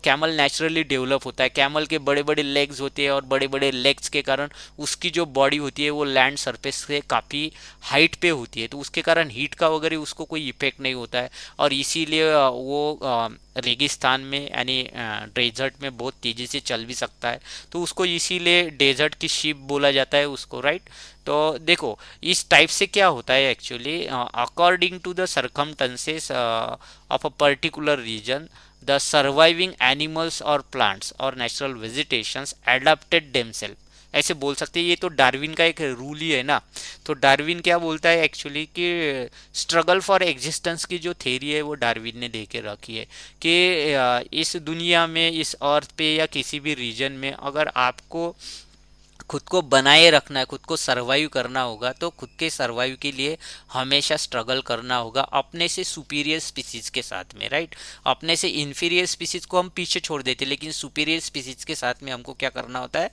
कैमल नेचुरली डेवलप होता है। कैमल के बड़े बड़े लेग्स होते हैं, और बड़े बड़े लेग्स के कारण उसकी जो बॉडी होती है वो लैंड सरफेस से काफ़ी हाइट पे होती है, तो उसके कारण हीट का वगैरह उसको कोई इफेक्ट नहीं होता है, और इसीलिए वो रेगिस्तान में यानी डेजर्ट में बहुत तेज़ी से चल भी सकता है। तो उसको इसीलिए डेजर्ट की शिप बोला जाता है उसको, राइट। तो देखो, इस टाइप से क्या होता है actually, according to the circumstances of a particular region, the surviving animals और प्लांट्स और नेचुरल वेजिटेशंस एडाप्टेड देमसेल्फ, ऐसे बोल सकते हैं। ये तो डार्विन का एक रूल ही है ना। तो डार्विन क्या बोलता है एक्चुअली कि स्ट्रगल फॉर एग्जिस्टेंस की जो थेरी है वो डार्विन ने दे के रखी है कि इस दुनिया में, इस अर्थ पे या किसी भी रीजन में, अगर आपको खुद को बनाए रखना है, खुद को सरवाइव करना होगा, तो खुद के सरवाइव के लिए हमेशा स्ट्रगल करना होगा अपने से सुपीरियर स्पीसीज के साथ में, राइट। अपने से इंफीरियर स्पीसीज को हम पीछे छोड़ देते, लेकिन सुपीरियर स्पीसीज के साथ में हमको क्या करना होता है,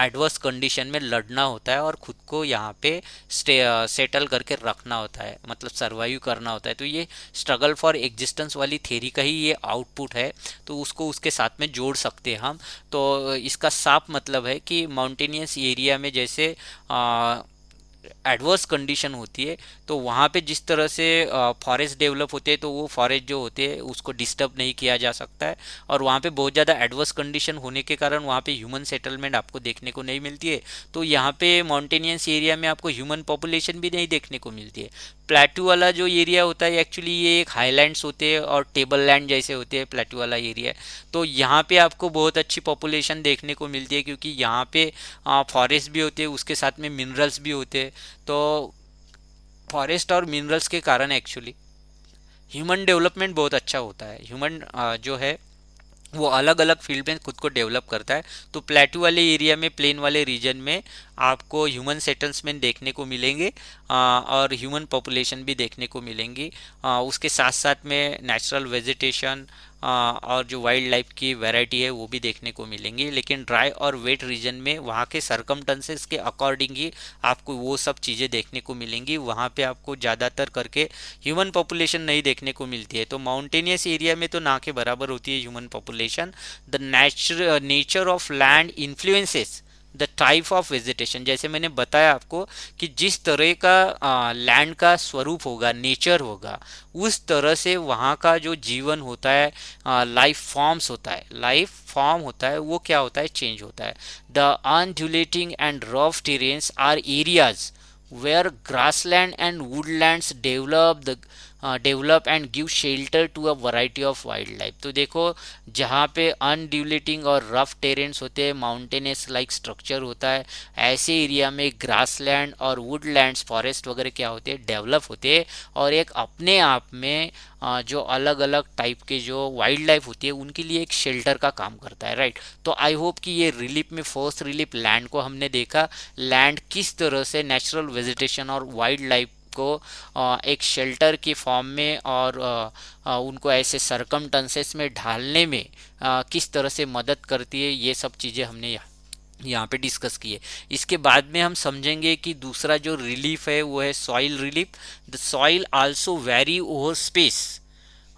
एडवर्स कंडीशन में लड़ना होता है, और खुद को यहाँ पे सेटल करके रखना होता है, मतलब सरवाइव करना होता है। तो ये स्ट्रगल फॉर एग्जिस्टेंस वाली थेरी का ही ये आउटपुट है, तो उसको उसके साथ में जोड़ सकते हैं हम। तो इसका साफ मतलब है कि माउंटेनियस एरिया में जैसे एडवर्स कंडीशन होती है, तो वहाँ पे जिस तरह से फॉरेस्ट डेवलप होते हैं, तो वो फॉरेस्ट जो होते हैं उसको डिस्टर्ब नहीं किया जा सकता है, और वहाँ पे बहुत ज़्यादा एडवर्स कंडीशन होने के कारण वहाँ पे ह्यूमन सेटलमेंट आपको देखने को नहीं मिलती है। तो यहाँ पे माउंटेनियस एरिया में आपको ह्यूमन पॉपुलेशन भी नहीं देखने को मिलती है। प्लेटू वाला जो एरिया होता है एक्चुअली, ये एक हाईलैंड्स होते हैं और टेबल लैंड जैसे होते हैं प्लेटू वाला एरिया। तो यहाँ पे आपको बहुत अच्छी पॉपुलेशन देखने को मिलती है, क्योंकि यहाँ पे फॉरेस्ट भी होते हैं, उसके साथ में मिनरल्स भी होते हैं। तो फॉरेस्ट और मिनरल्स के कारण एक्चुअली ह्यूमन डेवलपमेंट बहुत अच्छा होता है। ह्यूमन जो है वो अलग अलग फील्ड में खुद को डेवलप करता है। तो प्लेटू वाले एरिया में, प्लेन वाले रीजन में आपको ह्यूमन सेटल्समेंट देखने को मिलेंगे, और ह्यूमन पॉपुलेशन भी देखने को मिलेंगी। उसके साथ साथ में नेचुरल वेजिटेशन और जो वाइल्ड लाइफ की वैरायटी है वो भी देखने को मिलेंगी। लेकिन ड्राई और वेट रीजन में वहाँ के सरकमटेंसेस के अकॉर्डिंग ही आपको वो सब चीज़ें देखने को मिलेंगी। वहाँ पे आपको ज़्यादातर करके ह्यूमन पॉपुलेशन नहीं देखने को मिलती है। तो माउंटेनियस एरिया में तो ना के बराबर होती है human population. The nature of land influences the type of vegetation, जैसे मैंने बताया आपको कि जिस तरह का लैंड का स्वरूप होगा, नेचर होगा, उस तरह से वहाँ का जो जीवन होता है, लाइफ फॉर्म्स होता है, लाइफ फॉर्म होता है, वो क्या होता है, चेंज होता है। The undulating and rough terrains are areas where grassland and woodlands develop and give shelter to a variety of wildlife। तो देखो, जहाँ पे अनड्यूलेटिंग और रफ टेरेन्स होते हैं, माउंटेनियस लाइक स्ट्रक्चर होता है, ऐसे एरिया में ग्रासलैंड और वुडलैंड्स, फॉरेस्ट वगैरह क्या होते हैं, डेवलप होते हैं, और एक अपने आप में जो अलग अलग टाइप के जो वाइल्ड लाइफ होती है उनके लिए एक शेल्टर का काम करता है, राइट। तो आई होप कि ये रिलीफ में, फर्स्ट रिलीफ लैंड को हमने देखा, लैंड किस तरह से नेचुरल वेजिटेशन और वाइल्ड लाइफ को एक शेल्टर की फॉर्म में और उनको ऐसे सरकमटेंसेस में ढालने में किस तरह से मदद करती है, ये सब चीज़ें हमने यहाँ पे डिस्कस किए। इसके बाद में हम समझेंगे कि दूसरा जो रिलीफ है वो है soil relief. The soil also very over space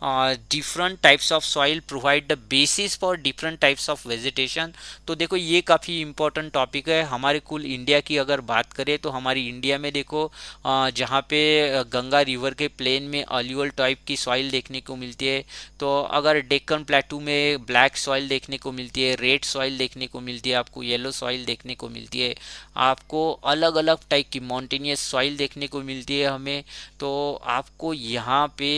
different types of soil provide the basis for different types of vegetation. तो देखो ये काफ़ी इंपॉर्टेंट टॉपिक है। हमारे कुल इंडिया की अगर बात करें तो हमारी इंडिया में देखो जहाँ पे गंगा रिवर के प्लेन में अल्यूवल टाइप की सॉइल देखने को मिलती है। तो अगर डेक्कन प्लेटू में ब्लैक सॉइल देखने को मिलती है, रेड सॉइल देखने को मिलती है, आपको येलो सॉइल देखने को मिलती है, आपको अलग अलग टाइप की मॉन्टेनियस सॉइल देखने को मिलती है हमें। तो आपको यहाँ पे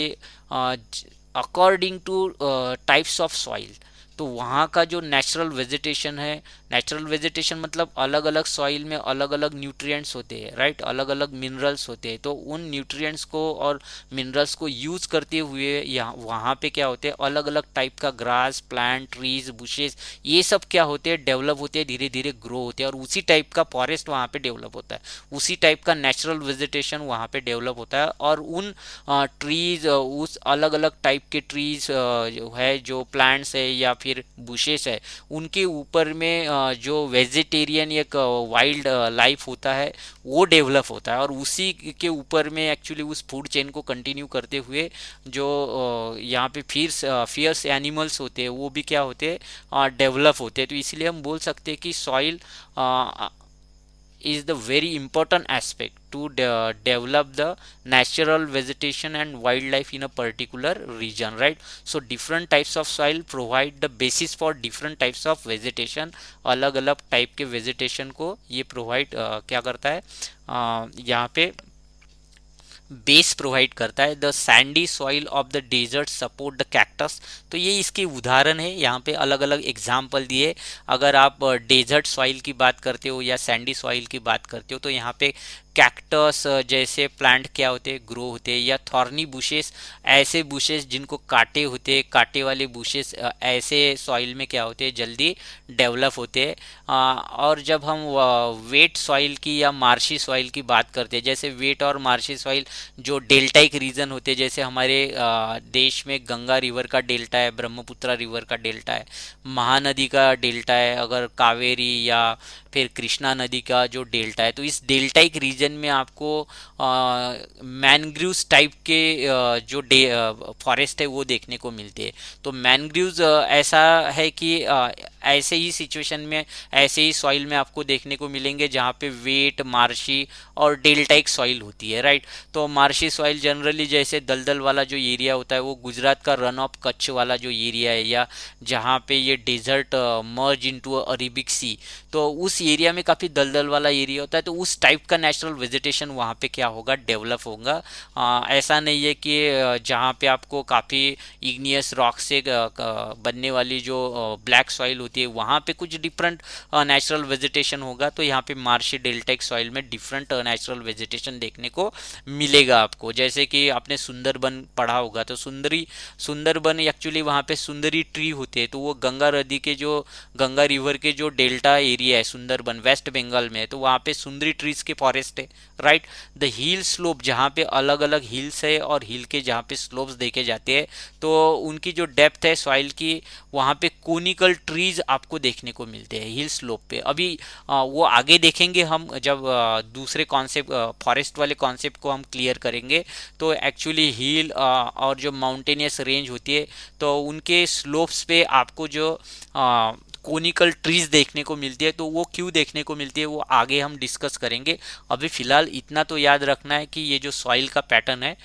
according two types of soil, तो वहाँ का जो नेचुरल वेजिटेशन है, नेचुरल वेजिटेशन मतलब अलग अलग सॉइल में अलग अलग न्यूट्रिएंट्स होते हैं, राइट, अलग अलग मिनरल्स होते हैं। तो उन न्यूट्रिएंट्स को और मिनरल्स को यूज़ करते हुए यहाँ वहाँ पे क्या होते हैं, अलग अलग टाइप का ग्रास, प्लांट, ट्रीज, बुशेस, ये सब क्या होते हैं, डेवलप होते हैं, धीरे धीरे ग्रो होते हैं, और उसी टाइप का फॉरेस्ट वहाँ पे डेवलप होता है, उसी टाइप का नेचुरल वेजिटेशन वहाँ पे डेवलप होता है। और उन ट्रीज, उस अलग अलग टाइप के ट्रीज जो है, जो प्लांट्स है या फिर बुशेस है, उनके ऊपर में जो वेजिटेरियन एक वाइल्ड लाइफ होता है वो डेवलप होता है, और उसी के ऊपर में एक्चुअली उस फूड चेन को कंटिन्यू करते हुए जो यहाँ पे फियर्स एनिमल्स होते हैं वो भी क्या होते हैं, डेवलप होते हैं। तो इसलिए हम बोल सकते हैं कि soil is the very important aspect to develop the natural vegetation and wildlife in a particular region, right? So different types of soil provide the basis for different types of vegetation। अलग अलग type के vegetation को ये provide क्या करता है, यहाँ पे बेस प्रोवाइड करता है। The sandy soil of the desert support the cactus. तो ये इसके उदाहरण है, यहाँ पे अलग अलग एग्जाम्पल दिए। अगर आप डेजर्ट सॉइल की बात करते हो या सैंडी सॉइल की बात करते हो तो यहाँ पे कैक्टस जैसे प्लांट क्या होते हैं, ग्रो होते हैं। या थॉर्नी बुशेस, ऐसे बुशेस जिनको कांटे होते हैं, कांटे वाले बुशेस ऐसे सॉइल में क्या होते हैं, जल्दी डेवलप होते हैं। और जब हम वेट सॉइल की या मार्शी सॉइल की बात करते हैं, जैसे वेट और मार्शी सॉइल जो डेल्टाइक रीजन होते हैं, जैसे हमारे देश में गंगा रिवर का डेल्टा है, ब्रह्मपुत्रा रिवर का डेल्टा है, महानदी का डेल्टा है, अगर कावेरी या फिर कृष्णा नदी का जो डेल्टा है, तो इस डेल्टाइक रीजन में आपको मैनग्रीव्स टाइप के जो फॉरेस्ट है वो देखने को मिलते हैं। तो मैनग्रीव्स ऐसा है कि ऐसे ही सिचुएशन में, ऐसे ही सॉइल में आपको देखने को मिलेंगे जहाँ पे वेट, मार्शी और डेल्टाइक सॉइल होती है, राइट। तो मार्शी सॉइल जनरली जैसे दलदल वाला जो एरिया होता है वो गुजरात का रन ऑफ कच्छ वाला जो एरिया है, या जहाँ पे ये डेजर्ट मर्ज इनटू अरेबिक सी, तो उस एरिया में काफ़ी दलदल वाला एरिया होता है। तो उस टाइप का नेचुरल वेजिटेशन वहाँ पे क्या होगा, डेवलप होगा। ऐसा नहीं है कि जहाँ पे आपको काफ़ी इग्नियस रॉक से बनने वाली जो ब्लैक सॉइल होती है वहाँ पे कुछ डिफरेंट नेचुरल वेजिटेशन होगा। तो यहाँ पे मार्शी डेल्टाइक सॉइल में डिफरेंट नेचुरल वेजिटेशन देखने को मिलेगा आपको। जैसे कि आपने सुंदरबन पढ़ा होगा, तो सुंदरबन एक्चुअली वहाँ पे सुंदरी ट्री होते हैं। तो वो गंगा नदी के जो, गंगा रिवर के जो डेल्टा एरिया है सुंदरबन, वेस्ट बंगाल में है, तो वहाँ पे सुंदरी ट्रीज के फॉरेस्ट है, राइट। द हिल स्लोप, जहाँ पे अलग अलग हिल्स है और हिल के जहाँ पे स्लोप्स देखे जाते हैं, तो उनकी जो डेप्थ है सॉइल की, वहाँ पे कोनिकल ट्रीज आपको देखने को मिलते हैं हिल स्लोप पे। अभी वो आगे देखेंगे हम जब दूसरे कॉन्सेप्ट, फॉरेस्ट वाले कॉन्सेप्ट को हम क्लियर करेंगे। तो एक्चुअली हिल और जो माउंटेनियस रेंज होती है, तो उनके स्लोप्स पे आपको जो कोनिकल ट्रीज देखने को मिलती है। तो वो क्यों देखने को मिलती है वो आगे हम डिस्कस करेंगे। अभी फिलहाल इतना तो याद रखना है कि ये जो सॉइल का पैटर्न है,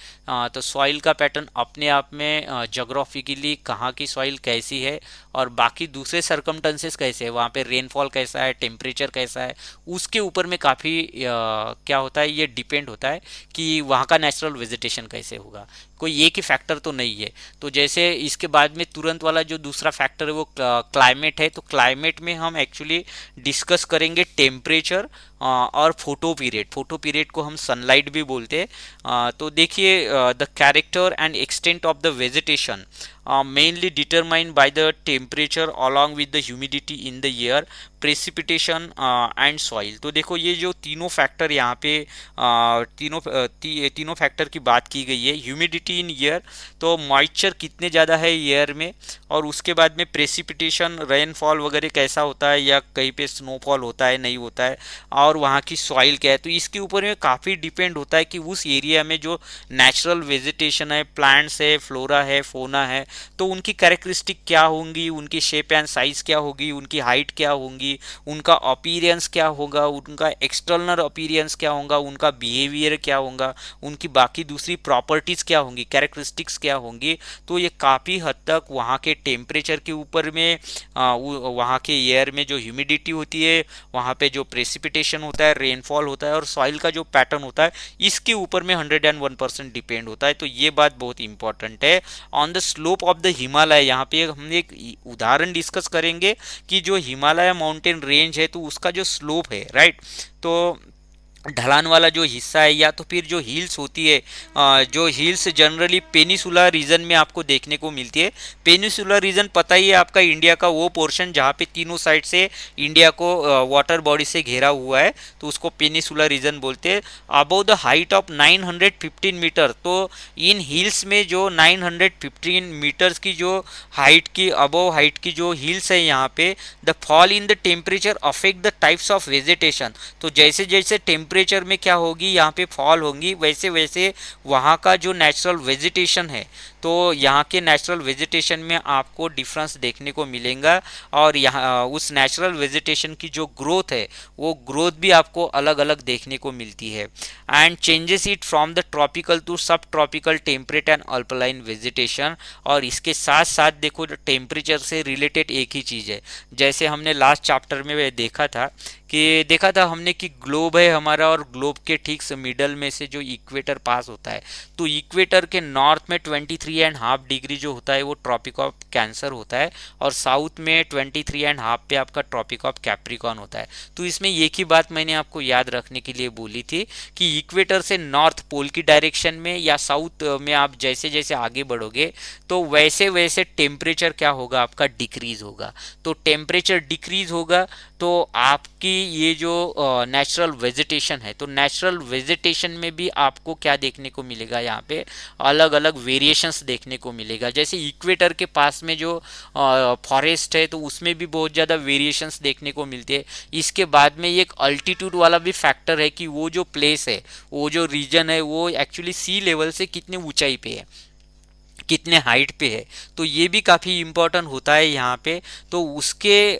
तो सॉइल का पैटर्न अपने आप में जोग्राफिकली कहाँ की सॉइल कैसी है और बाकी दूसरे सरकमटेंसेस कैसे है, वहाँ पे रेनफॉल कैसा है, टेम्परेचर कैसा है, उसके ऊपर में काफ़ी क्या होता है, ये डिपेंड होता है कि वहाँ का नेचुरल वेजिटेशन कैसे होगा। कोई एक ही फैक्टर तो नहीं है। तो जैसे इसके बाद में तुरंत वाला जो दूसरा फैक्टर है वो क्लाइमेट है। तो क्लाइमेट में हम एक्चुअली डिस्कस करेंगे टेम्परेचर और फोटो पीरियड को हम सनलाइट भी बोलते हैं। तो देखिए, the character and extent of the vegetation mainly determined by the temperature along with the humidity in the air, precipitation and soil। तो देखो ये जो तीनों फैक्टर यहाँ पे तीनों फैक्टर की बात की गई है। ह्यूमिडिटी इन एयर, तो मॉइस्चर कितने ज़्यादा है एयर में, और उसके बाद में प्रेसिपिटेशन, रेनफॉल वगैरह कैसा होता है या कहीं पे स्नोफॉल होता है नहीं होता है, और वहाँ की सॉइल क्या है, तो इसके ऊपर में काफ़ी डिपेंड होता है कि उस एरिया में जो नेचुरल वेजिटेशन है, प्लांट्स है, फ्लोरा है, फोना है, तो उनकी कैरेक्टरिस्टिक क्या होंगी, उनकी शेप एंड साइज क्या होगी, उनकी हाइट क्या होंगी, उनका अपीयरेंस क्या होगा, उनका एक्सटर्नल अपीयरेंस क्या होगा, उनका बिहेवियर क्या होगा, उनकी बाकी दूसरी प्रॉपर्टीज़ क्या होंगी, कैरेक्टरिस्टिक्स क्या होंगी। तो ये काफ़ी हद तक वहाँ के टेम्परेचर के ऊपर में, वहाँ के एयर में जो ह्यूमिडिटी होती है, वहाँ पे जो प्रेसिपिटेशन होता है, रेनफॉल होता है, और सॉइल का जो पैटर्न होता है, इसके ऊपर में 101% डिपेंड होता है। तो ये बात बहुत इंपॉर्टेंट है। On the slope of the Himalaya, यहाँ पे हम एक उदाहरण डिस्कस करेंगे कि जो हिमालय माउंटेन रेंज है, तो उसका जो स्लोप है, राइट, तो ढलान वाला जो हिस्सा है, या तो फिर जो हिल्स होती है, जो हिल्स जनरली पेनिसुला रीजन में आपको देखने को मिलती है। पेनिसुला रीजन पता ही है आपका, इंडिया का वो पोर्शन जहाँ पे तीनों साइड से इंडिया को वाटर बॉडी से घेरा हुआ है, तो उसको पेनिसुला रीजन बोलते हैं। Above the height of 915 meter, तो इन हिल्स में जो 915 मीटर्स की जो हाइट की, अबव हाइट की जो हिल्स है, यहाँ पे the fall in the temperature affect the types of vegetation. तो जैसे जैसे टेम्परेचर में क्या होगी, यहाँ पे फॉल होंगी, वैसे वैसे वहाँ का जो नेचुरल वेजिटेशन है, तो यहाँ के नेचुरल वेजिटेशन में आपको डिफरेंस देखने को मिलेगा। और यहाँ उस नेचुरल वेजिटेशन की जो ग्रोथ है, वो ग्रोथ भी आपको अलग अलग देखने को मिलती है। And changes it from the tropical to subtropical temperate and alpine vegetation. और इसके साथ साथ देखो, टेम्परेचर से रिलेटेड एक ही चीज़ है, जैसे हमने लास्ट चैप्टर में देखा था हमने कि ग्लोब है हमारा, और ग्लोब के ठीक से मिडल में से जो इक्वेटर पास होता है, तो इक्वेटर के नॉर्थ में 23.5 डिग्री जो होता है वो ट्रॉपिक ऑफ कैंसर होता है, और साउथ में 23.5 पे आपका ट्रॉपिक ऑफ कैप्रिकॉन होता है। तो इसमें एक ही बात मैंने आपको याद रखने के लिए बोली थी कि इक्वेटर से नॉर्थ पोल की डायरेक्शन में या साउथ में आप जैसे जैसे आगे बढ़ोगे, तो वैसे वैसे टेम्परेचर क्या होगा, आपका डिक्रीज होगा। तो टेम्परेचर डिक्रीज होगा, तो आपकी ये जो नेचुरल वेजिटेशन है, तो नेचुरल वेजिटेशन में भी आपको क्या देखने को मिलेगा, यहाँ पे अलग अलग वेरिएशंस देखने को मिलेगा। जैसे इक्वेटर के पास में जो फॉरेस्ट है, तो उसमें भी बहुत ज़्यादा वेरिएशंस देखने को मिलते हैं। इसके बाद में एक अल्टीट्यूड वाला भी फैक्टर है कि वो जो प्लेस है, वो जो रीजन है, वो एक्चुअली सी लेवल से कितनी ऊंचाई पे है, कितने हाइट पे है, तो ये भी काफ़ी इम्पोर्टेंट होता है यहाँ पे। तो उसके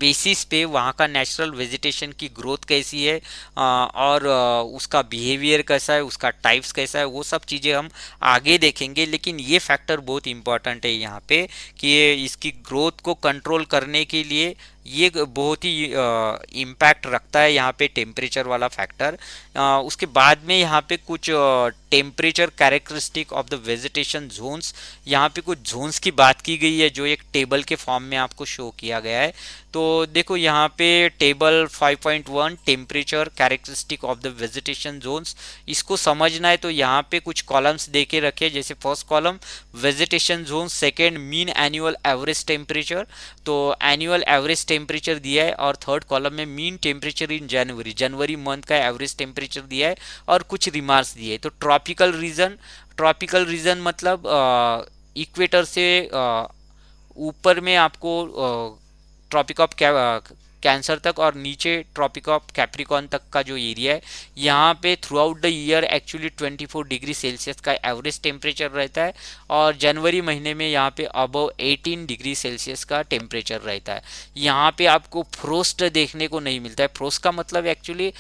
बेसिस पे वहाँ का नेचुरल वेजिटेशन की ग्रोथ कैसी है, और उसका बिहेवियर कैसा है, उसका टाइप्स कैसा है, वो सब चीज़ें हम आगे देखेंगे। लेकिन ये फैक्टर बहुत इम्पोर्टेंट है यहाँ पे कि ये इसकी ग्रोथ को कंट्रोल करने के लिए ये बहुत ही इम्पैक्ट रखता है यहाँ पे टेम्परेचर वाला फैक्टर। उसके बाद में यहाँ पे कुछ temperature characteristic of the vegetation zones, यहाँ पे कुछ जोन्स की बात की गई है जो एक टेबल के फॉर्म में आपको शो किया गया है। तो देखो यहाँ पे table 5.1 temperature characteristic of the vegetation zones, इसको समझना है तो यहाँ पे कुछ कॉलम्स दे के रखे। जैसे first column vegetation zone, second mean annual average temperature, तो एनुअल एवरेज टेम्परेचर दिया है। और थर्ड कॉलम में mean temperature in January, January month का एवरेज टेम्परेचर दिया है, और कुछ रिमार्क्स दिए है। तो ट्रॉपिकल रीजन मतलब इक्वेटर से ऊपर में आपको ट्रॉपिक ऑफ कैंसर तक, और नीचे ट्रॉपिक ऑफ कैप्रिकॉन तक का जो एरिया है, यहाँ पे through out the year actually 24 degree Celsius का एवरेज टेम्परेचर रहता है, और जनवरी महीने में यहाँ पे अबव 18 डिग्री सेल्सियस का टेम्परेचर रहता है। यहाँ पे आपको फ्रोस्ट देखने को नहीं मिलता है। फ्रोस्ट का मतलब एक्चुअली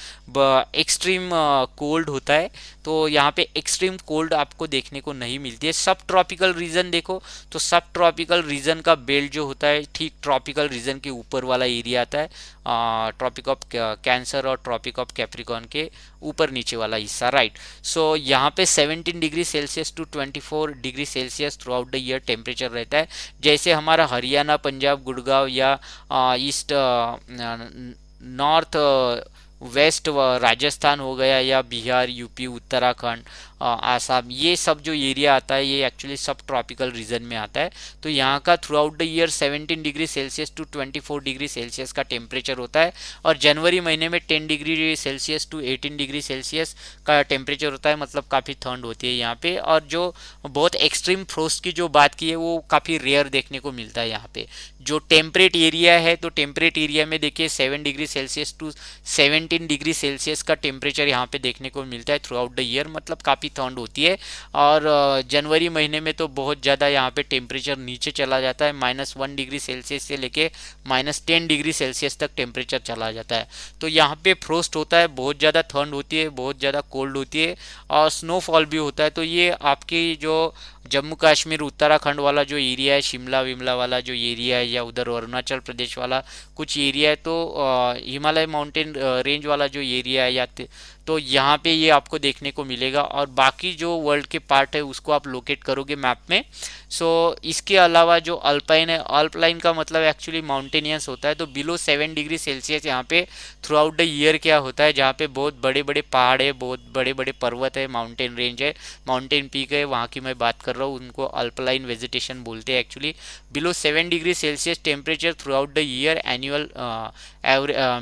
एक्सट्रीम कोल्ड होता है, तो यहाँ पे एक्सट्रीम कोल्ड आपको देखने को नहीं मिलती है। सब ट्रॉपिकल रीजन देखो, तो सब ट्रॉपिकल रीजन का बेल्ट जो होता है, ठीक ट्रॉपिकल रीजन के ऊपर वाला एरिया आता है, ट्रॉपिक ऑफ कैंसर और ट्रॉपिक ऑफ कैप्रिकॉन के ऊपर नीचे वाला हिस्सा, राइट। सो यहाँ पे 17 degree Celsius to 24 degree Celsius throughout the year temperature रहता है। जैसे हमारा हरियाणा, पंजाब, गुड़गांव या ईस्ट नॉर्थ वेस्ट राजस्थान हो गया, या बिहार, यूपी, उत्तराखंड, आसाम, ये सब जो एरिया आता है ये एक्चुअली सब ट्रॉपिकल रीजन में आता है। तो यहाँ का throughout the year 17 degree Celsius to 24 degree Celsius का टेम्परेचर होता है, और जनवरी महीने में 10 degree Celsius to 18 degree Celsius का टेम्परेचर होता है, मतलब काफ़ी ठंड होती है यहाँ पे। और जो बहुत एक्सट्रीम फ्रोस्ट की जो बात की है वो काफ़ी रेयर देखने को मिलता है यहाँ पे। जो टेम्परेट एरिया है, तो टेम्परेट एरिया में देखिए 7 degree Celsius to 17 degree Celsius का टेम्परेचर यहाँ पे देखने को मिलता है थ्रू आउट द ईयर, मतलब काफ़ी ठंड होती है। और जनवरी महीने में तो बहुत ज़्यादा यहाँ पे टेम्परेचर नीचे चला जाता है, -1 डिग्री सेल्सियस से लेके -10 डिग्री सेल्सियस तक टेम्परेचर चला जाता है। तो यहाँ पे फ्रोस्ट होता है, बहुत ज़्यादा ठंड होती है, बहुत ज़्यादा कोल्ड होती है, और स्नोफॉल भी होता है। तो ये आपकी जो जम्मू कश्मीर उत्तराखंड वाला जो एरिया है, शिमला विमला वाला जो एरिया है, या उधर अरुणाचल प्रदेश वाला कुछ एरिया है, तो हिमालय माउंटेन रेंज वाला जो एरिया है, तो यहाँ पे ये आपको देखने को मिलेगा। और बाकी जो वर्ल्ड के पार्ट है उसको आप लोकेट करोगे मैप में। सो इसके अलावा जो अल्पाइन है, अल्पलाइन का मतलब एक्चुअली माउंटेनियस होता है। तो बिलो 7 डिग्री सेल्सियस यहाँ पे थ्रू आउट द ईयर क्या होता है, जहाँ पे बहुत बड़े बड़े पहाड़ है, बहुत बड़े बड़े पर्वत है, माउंटेन रेंज है, माउंटेन पीक है, वहाँ की मैं बात कर रहा हूँ, उनको अल्पलाइन वेजिटेशन बोलते हैं actually. Below 7 degree Celsius temperature through out the year, annual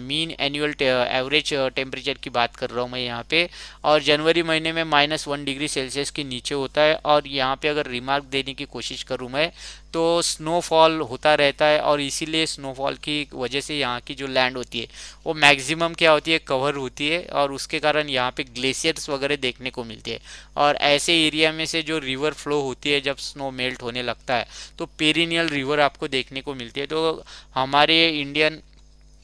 mean annual average temperature की बात कर रहा हूँ मैं यहाँ पे। और जनवरी महीने में -1 डिग्री सेल्सियस के नीचे होता है। और यहाँ पे अगर रिमार्क देने की कोशिश करूँ मैं, तो स्नोफॉल होता रहता है, और इसीलिए स्नोफॉल की वजह से यहाँ की जो लैंड होती है वो मैक्सिमम क्या होती है, कवर होती है, और उसके कारण यहाँ पे ग्लेशियर्स वगैरह देखने को मिलती है। और ऐसे एरिया में से जो रिवर फ्लो होती है जब स्नो मेल्ट होने लगता है, तो पेरिनियल रिवर आपको देखने को मिलती है। तो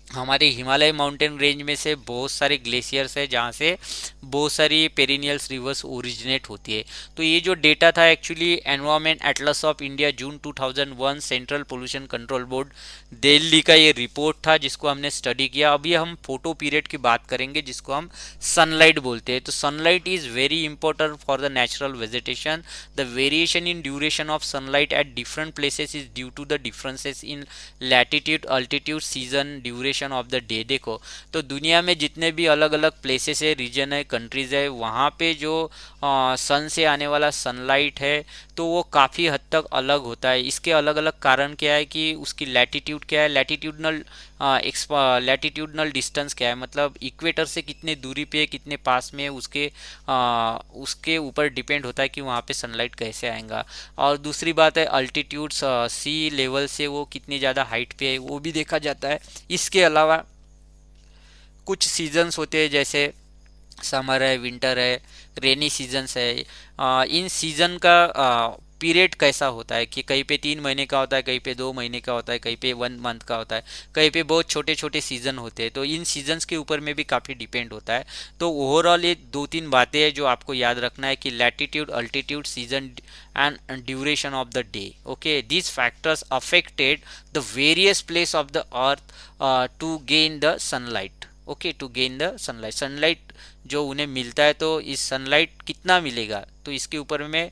हमारे हिमालय माउंटेन रेंज में से बहुत सारे ग्लेशियर्स है जहाँ से बहुत सारी पेरिनियल्स रिवर्स ओरिजिनेट होती है। तो ये जो डेटा था actually environment Atlas of India June 2001 central pollution control board Delhi का ये रिपोर्ट था जिसको हमने स्टडी किया। अभी हम फोटो पीरियड की बात करेंगे जिसको हम सनलाइट बोलते हैं। तो sunlight is very important for the natural vegetation. The variation in duration of sunlight at different places is due to the differences in latitude, altitude, season, duration of the day. देखो, तो दुनिया में जितने भी अलग अलग प्लेसेस है, reason है, कंट्रीज है, वहाँ पे जो सन से आने वाला सनलाइट है तो वो काफ़ी हद तक अलग होता है। इसके अलग अलग कारण क्या है कि उसकी लैटिट्यूड क्या है, लैटिट्यूडनल डिस्टेंस क्या है, मतलब इक्वेटर से कितने दूरी पे है, कितने पास में है, उसके ऊपर डिपेंड होता है कि वहाँ पे सनलाइट कैसे आएगा। और दूसरी बात है अल्टीट्यूड, सी लेवल से वो कितनी ज़्यादा हाइट पे है वो भी देखा जाता है। इसके अलावा कुछ सीजन्स होते हैं जैसे समर है, विंटर है, रेनी सीजन्स है। इन सीजन का पीरियड कैसा होता है कि कहीं पे 3 महीने का होता है, कहीं पे 2 महीने का होता है, कहीं पे 1 मंथ का होता है, कहीं पे बहुत छोटे छोटे सीजन होते हैं। तो इन सीजन्स के ऊपर में भी काफ़ी डिपेंड होता है। तो ओवरऑल ये 2-3 बातें हैं जो आपको याद रखना है कि latitude, altitude, season and duration of the day. Okay, these factors affected the various place of the earth to gain the sunlight. Okay, to gain the sunlight, sunlight जो उन्हें मिलता है, तो इस सनलाइट कितना मिलेगा तो इसके ऊपर में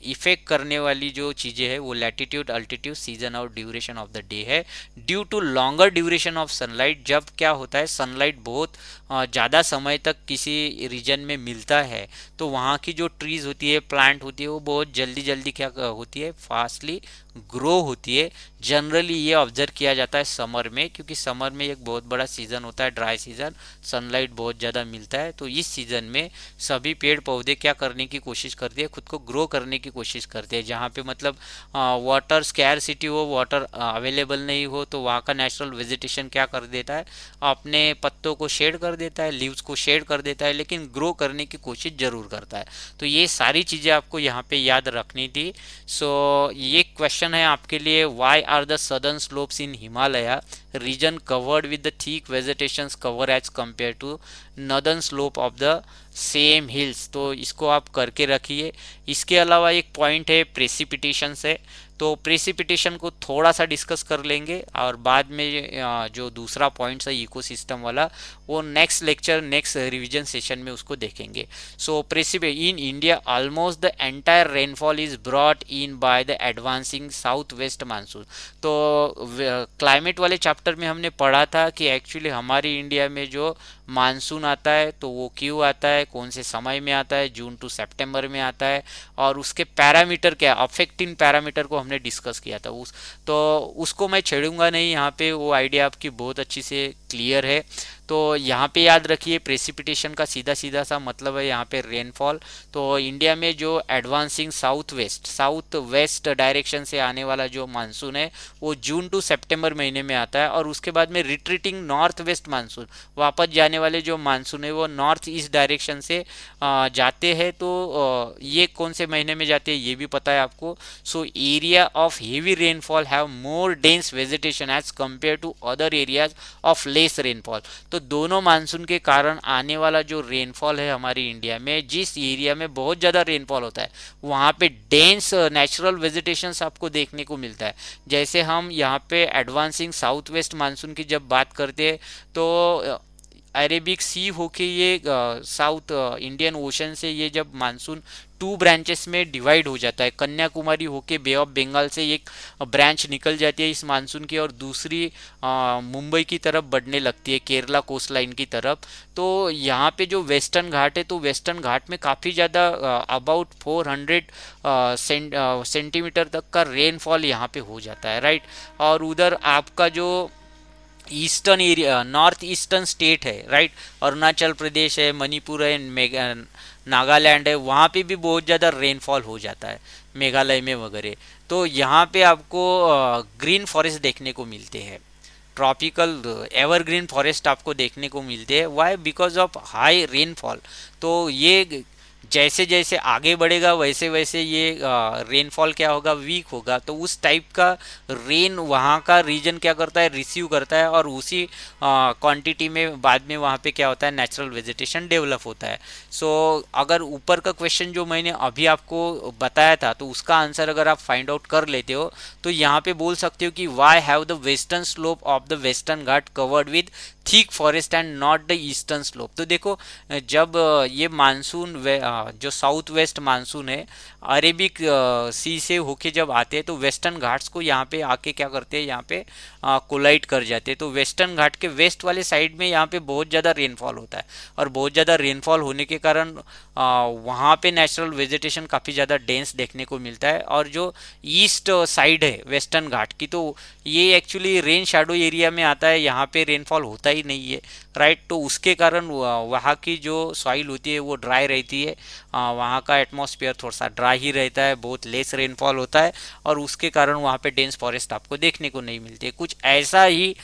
इफेक्ट करने वाली जो चीज़ें हैं वो लैटिट्यूड, अल्टीट्यूड, सीजन और ड्यूरेशन ऑफ द डे है। Due to longer duration of sunlight, जब क्या होता है सनलाइट बहुत ज़्यादा समय तक किसी रीजन में मिलता है तो वहाँ की जो ट्रीज होती है, प्लांट होती है, वो बहुत जल्दी जल्दी क्या होती है, फास्टली ग्रो होती है। जनरली ये ऑब्जर्व किया जाता है समर में, क्योंकि समर में एक बहुत बड़ा सीज़न होता है, ड्राई सीज़न, सनलाइट बहुत ज़्यादा मिलता है। तो इस सीज़न में सभी पेड़ पौधे क्या करने की कोशिश करते हैं, खुद को ग्रो करने की कोशिश करते हैं। जहाँ पे मतलब वाटर स्कैरसिटी हो, वाटर अवेलेबल नहीं हो, तो वहाँ का नेचुरल वेजिटेशन क्या कर देता है, अपने पत्तों को शेड कर देता है, लीव्स को शेड कर देता है, लेकिन ग्रो करने की कोशिश जरूर करता है। तो ये सारी चीज़ें आपको यहाँ पे याद रखनी थी। सो ये क्वेश्चन है आपके लिए, why are the southern slopes in Himalaya region covered with the thick vegetation cover as compare to northern slope of the same hills. तो इसको आप करके रखिए। इसके अलावा एक पॉइंट है प्रेसिपिटेशन से, तो प्रेसिपिटेशन को थोड़ा सा डिस्कस कर लेंगे और बाद में जो दूसरा पॉइंट है इकोसिस्टम वाला, वो next lecture, next revision session में उसको देखेंगे। So in India almost the entire rainfall is brought in by the advancing south west monsoon. तो क्लाइमेट वाले चैप्टर में हमने पढ़ा था कि एक्चुअली हमारी इंडिया में जो मानसून आता है तो वो क्यों आता है, कौन से समय में आता है, जून टू सितंबर में आता है, और उसके पैरामीटर क्या, अफेक्टिंग पैरामीटर को हमने डिस्कस किया था उस, तो उसको मैं छेड़ूंगा नहीं यहाँ पे, वो आइडिया आपकी बहुत अच्छी से क्लियर है। तो यहाँ पे याद रखिए प्रेसिपिटेशन का सीधा सीधा सा मतलब है यहाँ पे रेनफॉल। तो इंडिया में जो एडवांसिंग साउथ वेस्ट डायरेक्शन से आने वाला जो मानसून है वो जून टू सितंबर महीने में आता है, और उसके बाद में रिट्रीटिंग नॉर्थ वेस्ट मानसून, वापस जाने वाले जो मानसून है वो नॉर्थ ईस्ट डायरेक्शन से जाते हैं। तो ये कौन से महीने में जाते हैं ये भी पता है आपको। So area of heavy rainfall have more dense vegetation as compare to other areas of less rainfall. तो दोनों मानसून के कारण आने वाला जो रेनफॉल है हमारी इंडिया में, जिस एरिया में बहुत ज़्यादा रेनफॉल होता है वहाँ पे डेंस नेचुरल वेजिटेशन आपको देखने को मिलता है। जैसे हम यहाँ पे एडवांसिंग साउथ वेस्ट मानसून की जब बात करते हैं तो अरेबिक सी होके ये साउथ इंडियन ओशन से ये जब मानसून टू ब्रांचेस में डिवाइड हो जाता है, कन्याकुमारी होके बे ऑफ बंगाल से एक ब्रांच निकल जाती है इस मानसून की, और दूसरी मुंबई की तरफ बढ़ने लगती है, केरला कोस्ट लाइन की तरफ। तो यहाँ पे जो वेस्टर्न घाट है तो वेस्टर्न घाट में काफ़ी ज़्यादा अबाउट 400 सेंटीमीटर तक का रेनफॉल यहाँ पे हो जाता है, राइट। और उधर आपका जो eastern area, north eastern state है, राइट, अरुणाचल प्रदेश है, मणिपुर है, नागालैंड है, वहाँ पे भी बहुत ज़्यादा रेनफॉल हो जाता है, मेघालय में वगैरह। तो यहाँ पे आपको ग्रीन फॉरेस्ट देखने को मिलते हैं, ट्रॉपिकल एवरग्रीन फॉरेस्ट आपको देखने को मिलते हैं। Why? Because of high rainfall. तो ये जैसे जैसे आगे बढ़ेगा वैसे वैसे ये रेनफॉल क्या होगा, वीक होगा। तो उस टाइप का रेन वहाँ का रीजन क्या करता है, रिसीव करता है, और उसी क्वांटिटी में बाद में वहाँ पे क्या होता है, नेचुरल वेजिटेशन डेवलप होता है। सो अगर ऊपर का क्वेश्चन जो मैंने अभी आपको बताया था तो उसका आंसर अगर आप फाइंड आउट कर लेते हो तो यहाँ पे बोल सकते हो कि why have the western slope of the western Ghat covered with thick forest and not the eastern slope. तो देखो जब ये मानसून जो साउथ वेस्ट मानसून है अरेबिक सी से होके जब आते हैं तो वेस्टर्न घाट्स को यहाँ पे आके क्या करते हैं, यहाँ पे कोलाइड कर जाते हैं। तो वेस्टर्न घाट के वेस्ट वाले साइड में यहाँ पे बहुत ज़्यादा रेनफॉल होता है, और बहुत ज़्यादा रेनफॉल होने के कारण वहाँ पे नेचुरल वेजिटेशन काफ़ी ज़्यादा डेंस देखने को मिलता है। और जो ईस्ट साइड है वेस्टर्न घाट की तो ये एक्चुअली रेन शैडो एरिया में आता है, यहाँ पे रेनफॉल होता ही नहीं है, राइट। तो उसके कारण वहाँ की जो सॉइल होती है वो ड्राई रहती है, वहाँ का एटमॉस्फेयर थोड़ा सा ड्राई ही रहता है, बहुत लेस रेनफॉल होता है, और उसके कारण वहाँ पे डेंस फॉरेस्ट आपको देखने को नहीं मिलती है। कुछ ऐसा ही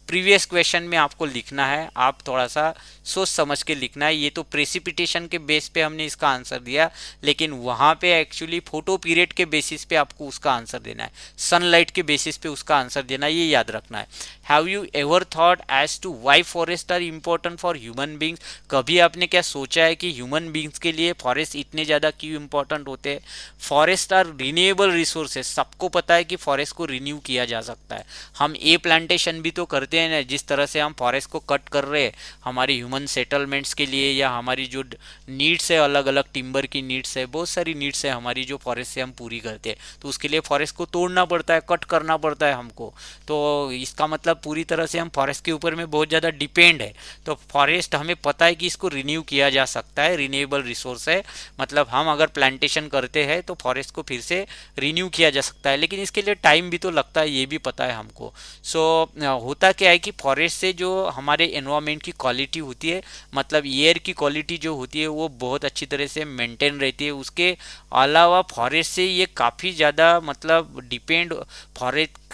प्रीवियस क्वेश्चन में आपको लिखना है, आप थोड़ा सा सोच समझ के लिखना है। ये तो प्रेसिपिटेशन के बेस पे हमने इसका आंसर दिया, लेकिन वहाँ पे एक्चुअली फोटो पीरियड के बेसिस पे आपको उसका आंसर देना है, सनलाइट के बेसिस पे उसका आंसर देना है, ये याद रखना है। Have you ever thought as to why forest are important for human beings? कभी आपने क्या सोचा है कि ह्यूमन बींग्स के लिए फॉरेस्ट इतने ज़्यादा क्यों इम्पोर्टेंट होते हैं? फॉरेस्ट आर रिन्यूएबल रिसोर्सेज, सबको पता है कि फॉरेस्ट को रिन्यू किया जा सकता है। हम ए प्लांटेशन भी तो करते हैं ना, जिस तरह से हम फॉरेस्ट को कट कर रहे हैं हमारे ह्यूमन सेटलमेंट्स के लिए, या हमारी जो नीड्स है, अलग अलग टिम्बर की नीड्स है, बहुत सारी नीड्स है हमारी जो फॉरेस्ट से हम पूरी करते हैं, तो उसके लिए फॉरेस्ट को तोड़ना पड़ता है, कट करना पड़ता है हमको। तो इसका मतलब पूरी तरह से हम फॉरेस्ट के ऊपर में बहुत ज़्यादा डिपेंड है। तो फॉरेस्ट हमें पता है कि इसको रिन्यू किया जा सकता है, रिन्यूएबल रिसोर्स है, मतलब हम अगर प्लांटेशन करते हैं तो फॉरेस्ट को फिर से रिन्यू किया जा सकता है, लेकिन इसके लिए टाइम भी तो लगता है, ये भी पता है हमको। सो होता क्या है कि फॉरेस्ट से जो हमारे एनवायरनमेंट की क्वालिटी होती है, मतलब एयर की क्वालिटी जो होती है वो बहुत अच्छी तरह से मेंटेन रहती है। उसके अलावा फॉरेस्ट से ये काफ़ी ज़्यादा मतलब डिपेंड,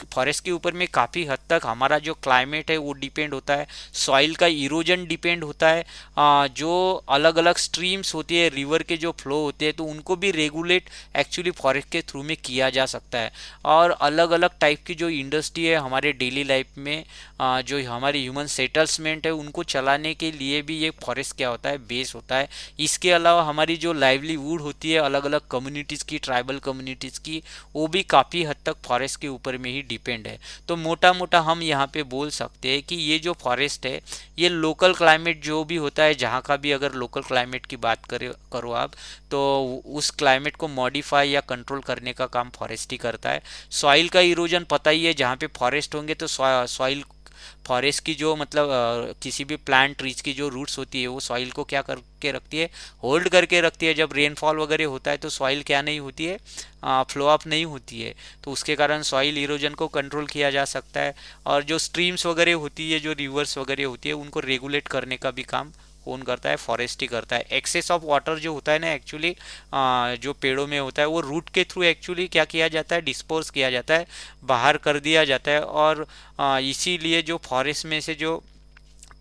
फॉरेस्ट के ऊपर में काफ़ी हद तक हमारा जो क्लाइमेट है वो डिपेंड होता है, सॉइल का इरोजन डिपेंड होता है, जो अलग अलग स्ट्रीम्स होती है, रिवर के जो फ्लो होते हैं तो उनको भी रेगुलेट एक्चुअली फॉरेस्ट के थ्रू में किया जा सकता है। और अलग अलग टाइप की जो इंडस्ट्री है हमारे डेली लाइफ में, जो हमारे ह्यूमन सेटल्समेंट है उनको चलाने के लिए भी ये फॉरेस्ट क्या होता है, बेस होता है। इसके अलावा हमारी जो लाइवलीवुड होती है अलग अलग कम्युनिटीज़ की, ट्राइबल कम्युनिटीज़ की, वो भी काफ़ी हद तक फॉरेस्ट के ऊपर में ही डिपेंड है। तो मोटा मोटा हम यहाँ पे बोल सकते हैं कि ये जो फॉरेस्ट है ये लोकल क्लाइमेट जो भी होता है, जहाँ का भी अगर लोकल क्लाइमेट की बात करो आप, तो उस क्लाइमेट को मॉडिफाई या कंट्रोल करने का काम फॉरेस्ट ही करता है। सॉइल का इरोजन पता ही है, जहाँ पे फॉरेस्ट होंगे तो सॉइल फॉरेस्ट की जो मतलब किसी भी प्लांट ट्रीज की जो रूट्स होती है वो सॉइल को क्या करके रखती है, होल्ड करके रखती है। जब रेनफॉल वगैरह होता है तो सॉइल क्या नहीं होती है, फ्लो अप नहीं होती है, तो उसके कारण सॉइल इरोजन को कंट्रोल किया जा सकता है। और जो स्ट्रीम्स वगैरह होती है, जो रिवर्स वगैरह होती है, उनको रेगुलेट करने का भी काम कौन करता है, फॉरेस्ट ही करता है। एक्सेस ऑफ वाटर जो होता है ना एक्चुअली जो पेड़ों में होता है वो रूट के थ्रू एक्चुअली क्या किया जाता है, डिस्पोज किया जाता है, बाहर कर दिया जाता है। और इसीलिए जो फॉरेस्ट में से जो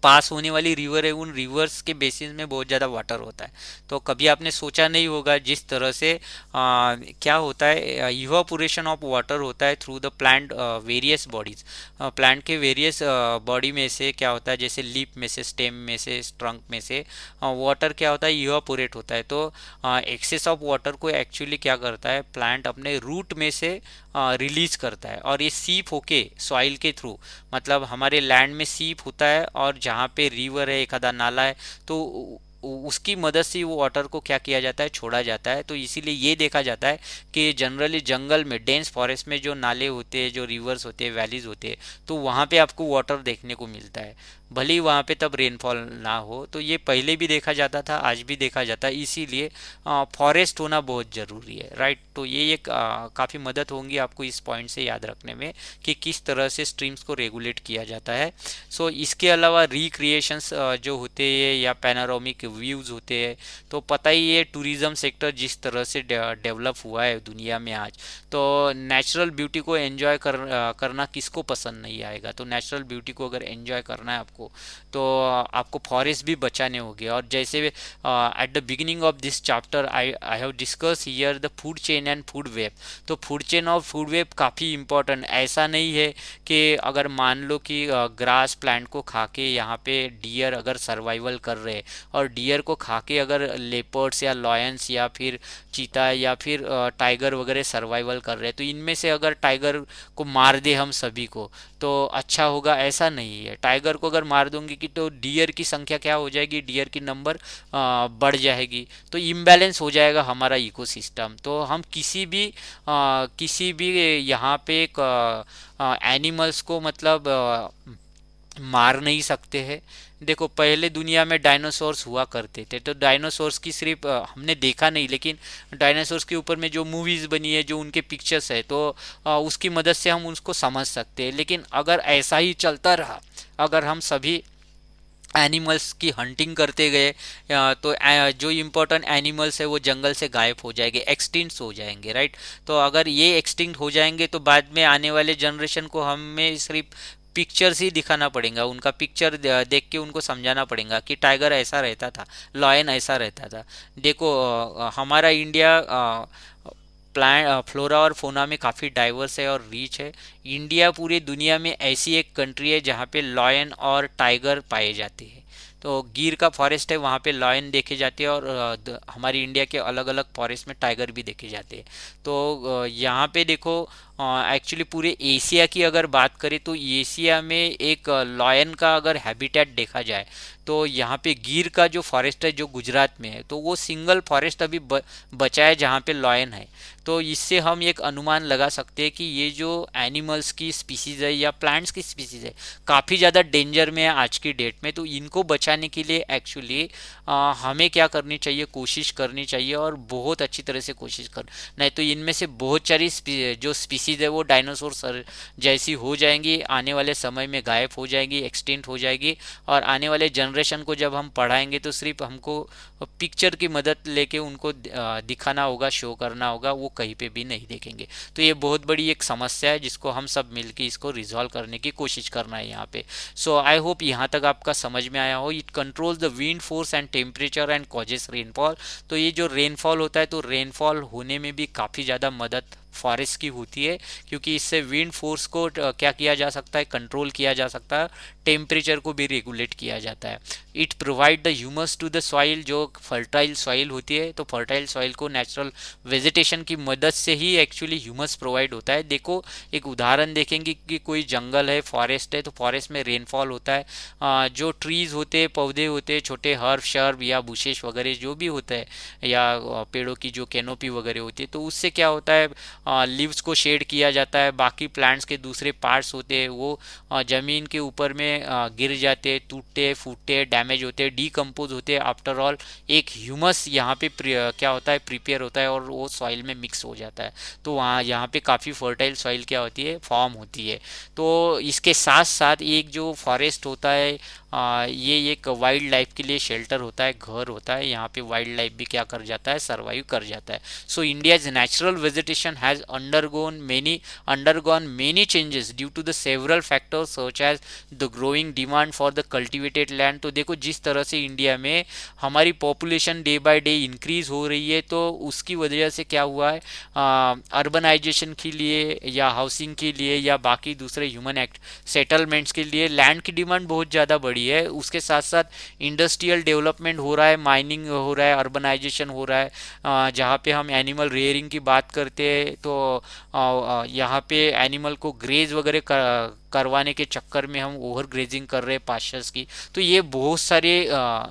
पास होने वाली रिवर है उन रिवर्स के बेसिन में बहुत ज़्यादा वाटर होता है। तो कभी आपने सोचा नहीं होगा जिस तरह से क्या होता है, इवापोरेशन ऑफ वाटर होता है through the plant various bodies. Plant के वेरियस बॉडी में से क्या होता है, जैसे लीफ में से, स्टेम में से, ट्रंक में से वाटर क्या होता है, इवापोरेट होता है। तो एक्सेस ऑफ वाटर को एक्चुअली क्या करता है, प्लांट अपने रूट में से रिलीज करता है, और ये सीप होके सॉइल के थ्रू, मतलब हमारे लैंड में सीप होता है और जहाँ पे रिवर है, एक आधा नाला है, तो उसकी मदद से वो वाटर को क्या किया जाता है, छोड़ा जाता है। तो इसीलिए ये देखा जाता है कि जनरली जंगल में, डेंस फॉरेस्ट में जो नाले होते हैं, जो रिवर्स होते हैं, वैलीज होते हैं, तो वहाँ पे आपको वाटर देखने को मिलता है, भले ही वहाँ पे तब रेनफॉल ना हो। तो ये पहले भी देखा जाता था, आज भी देखा जाता है, इसीलिए फॉरेस्ट होना बहुत ज़रूरी है, राइट। तो ये एक काफ़ी मदद होंगी आपको इस पॉइंट से याद रखने में कि किस तरह से स्ट्रीम्स को रेगुलेट किया जाता है। सो इसके अलावा रिक्रिएशंस जो होते हैं या पैनोरामिक व्यूज़ होते हैं, तो पता ही है टूरिज़्म सेक्टर जिस तरह से डेवलप हुआ है दुनिया में आज, तो नेचुरल ब्यूटी को एंजॉय करना किसको पसंद नहीं आएगा। तो नेचुरल ब्यूटी को अगर एंजॉय करना है आपको, तो आपको फॉरेस्ट भी बचाने होंगे। और जैसे at the beginning of this chapter I have discuss here the food chain and food web. तो फूड चेन और फूड वेब काफ़ी इंपॉर्टेंट, ऐसा नहीं है कि अगर मान लो कि ग्रास प्लांट को खा के यहाँ पे डियर अगर सर्वाइवल कर रहे हैं, और डियर को खा के अगर लेपर्ड्स या लॉयंस या फिर चीता या फिर टाइगर वगैरह सर्वाइवल कर रहे हैं, तो इनमें से अगर टाइगर को मार दे हम सभी को तो अच्छा होगा, ऐसा नहीं है। टाइगर को अगर मार दूंगी कि तो डियर की संख्या क्या हो जाएगी, डियर की नंबर बढ़ जाएगी, तो इम्बैलेंस हो जाएगा हमारा इकोसिस्टम। तो हम किसी भी यहाँ पे एनिमल्स को मतलब मार नहीं सकते हैं। देखो पहले दुनिया में डायनासोर्स हुआ करते थे, तो डायनासोर्स की सिर्फ हमने देखा नहीं, लेकिन डायनासोर्स के ऊपर में जो मूवीज़ बनी है, जो उनके पिक्चर्स है, तो उसकी मदद से हम उसको समझ सकते हैं। लेकिन अगर ऐसा ही चलता रहा, अगर हम सभी एनिमल्स की हंटिंग करते गए, तो जो इम्पोर्टेंट एनिमल्स है वो जंगल से गायब हो जाएंगे, एक्सटिंक्ट हो जाएंगे, राइट। तो अगर ये एक्सटिंक्ट हो जाएंगे तो बाद में आने वाले जनरेशन को हमें सिर्फ पिक्चर्स ही दिखाना पड़ेगा, उनका पिक्चर देख के उनको समझाना पड़ेगा कि टाइगर ऐसा रहता था, लॉयन ऐसा रहता था। देखो हमारा इंडिया प्लांट फ्लोरा और फोना में काफ़ी डाइवर्स है और रिच है। इंडिया पूरी दुनिया में ऐसी एक कंट्री है जहाँ पे लॉयन और टाइगर पाए जाते हैं। तो गिर का फॉरेस्ट है, वहाँ पे लॉयन देखे जाते हैं, और हमारी इंडिया के अलग अलग फॉरेस्ट में टाइगर भी देखे जाते हैं। तो यहाँ पे देखो एक्चुअली पूरे एशिया की अगर बात करें तो एशिया में एक लॉयन का अगर हैबिटेट देखा जाए, तो यहाँ पे गिर का जो फॉरेस्ट है जो गुजरात में है, तो वो सिंगल फॉरेस्ट अभी बचा है जहाँ पे लॉयन है। तो इससे हम एक अनुमान लगा सकते हैं कि ये जो एनिमल्स की स्पीसीज़ है या प्लांट्स की स्पीसीज़ है, काफ़ी ज़्यादा डेंजर में है आज की डेट में। तो इनको बचाने के लिए एक्चुअली हमें क्या करनी चाहिए, कोशिश करनी चाहिए, और बहुत अच्छी तरह से कोशिश कर, नहीं तो इनमें से बहुत सारी जो स्पीसीज़ है वो डायनासोर जैसी हो जाएंगी, आने वाले समय में गायब हो जाएंगी, एक्सटिंक्ट हो जाएगी। और आने वाले जनरेशन को जब हम पढ़ाएंगे तो सिर्फ हमको पिक्चर की मदद लेके उनको दिखाना होगा, शो करना होगा, वो कहीं पे भी नहीं देखेंगे। तो ये बहुत बड़ी एक समस्या है जिसको हम सब मिलके इसको रिजॉल्व करने की कोशिश करना है यहाँ पे। सो आई होप यहाँ तक आपका समझ में आया हो। It controls the wind force and temperature and causes rainfall. तो ये जो रेनफॉल होता है, तो रेनफॉल होने में भी काफ़ी ज़्यादा मदद फॉरेस्ट की होती है, क्योंकि इससे विंड फोर्स को क्या किया जा सकता है, कंट्रोल किया जा सकता है, टेम्परेचर को भी रेगुलेट किया जाता है। It provide the humus to the soil, जो फर्टाइल सॉइल होती है, तो फर्टाइल सॉइल को नेचुरल वेजिटेशन की मदद से ही एक्चुअली ह्यूमस प्रोवाइड होता है। देखो एक उदाहरण देखेंगे कि कोई जंगल है, फॉरेस्ट है, तो फॉरेस्ट में रेनफॉल होता है, जो ट्रीज होते हैं, पौधे होते हैं, छोटे हर्ब शर्ब या बुशेश वगैरह जो भी होता है, या पेड़ों की जो कैनोपी वगैरह होती है, तो उससे क्या होता है, लीव्स को शेड किया जाता है, बाकी प्लांट्स के दूसरे पार्ट्स होते हैं वो ज़मीन के ऊपर में गिर जाते, टूटते फूटते, डैमेज होते, डीकम्पोज होते। आफ्टर ऑल एक ह्यूमस यहाँ पे क्या होता है, प्रिपेयर होता है और वो सॉइल में मिक्स हो जाता है। तो वहाँ यहाँ पे काफ़ी फर्टाइल सॉइल क्या होती है, फॉर्म होती है। तो इसके साथ साथ एक जो फॉरेस्ट होता है, ये एक वाइल्ड लाइफ के लिए शेल्टर होता है, घर होता है। यहाँ पे वाइल्ड लाइफ भी क्या कर जाता है, सर्वाइव कर जाता है। सो India's natural vegetation has undergone many changes due to the several factors such as the growing demand for the cultivated land। तो देखो जिस तरह से इंडिया में हमारी population day by day increase हो रही है, तो उसकी वजह से क्या हुआ है, अर्बनाइजेशन के लिए या हाउसिंग के लिए या बाकी दूसरे ह्यूमन एक्ट सेटलमेंट्स के लिए लैंड की डिमांड बहुत ज़्यादा बढ़ी है। उसके साथ साथ इंडस्ट्रियल डेवलपमेंट हो रहा है, माइनिंग हो रहा है, अर्बनाइजेशन हो रहा है। जहाँ पे हम एनिमल रेयरिंग की बात करते हैं तो यहाँ पे एनिमल को ग्रेज वगैरह करवाने के चक्कर में हम ओवर ग्रेजिंग कर रहे हैं पास्चर्स की। तो ये बहुत सारे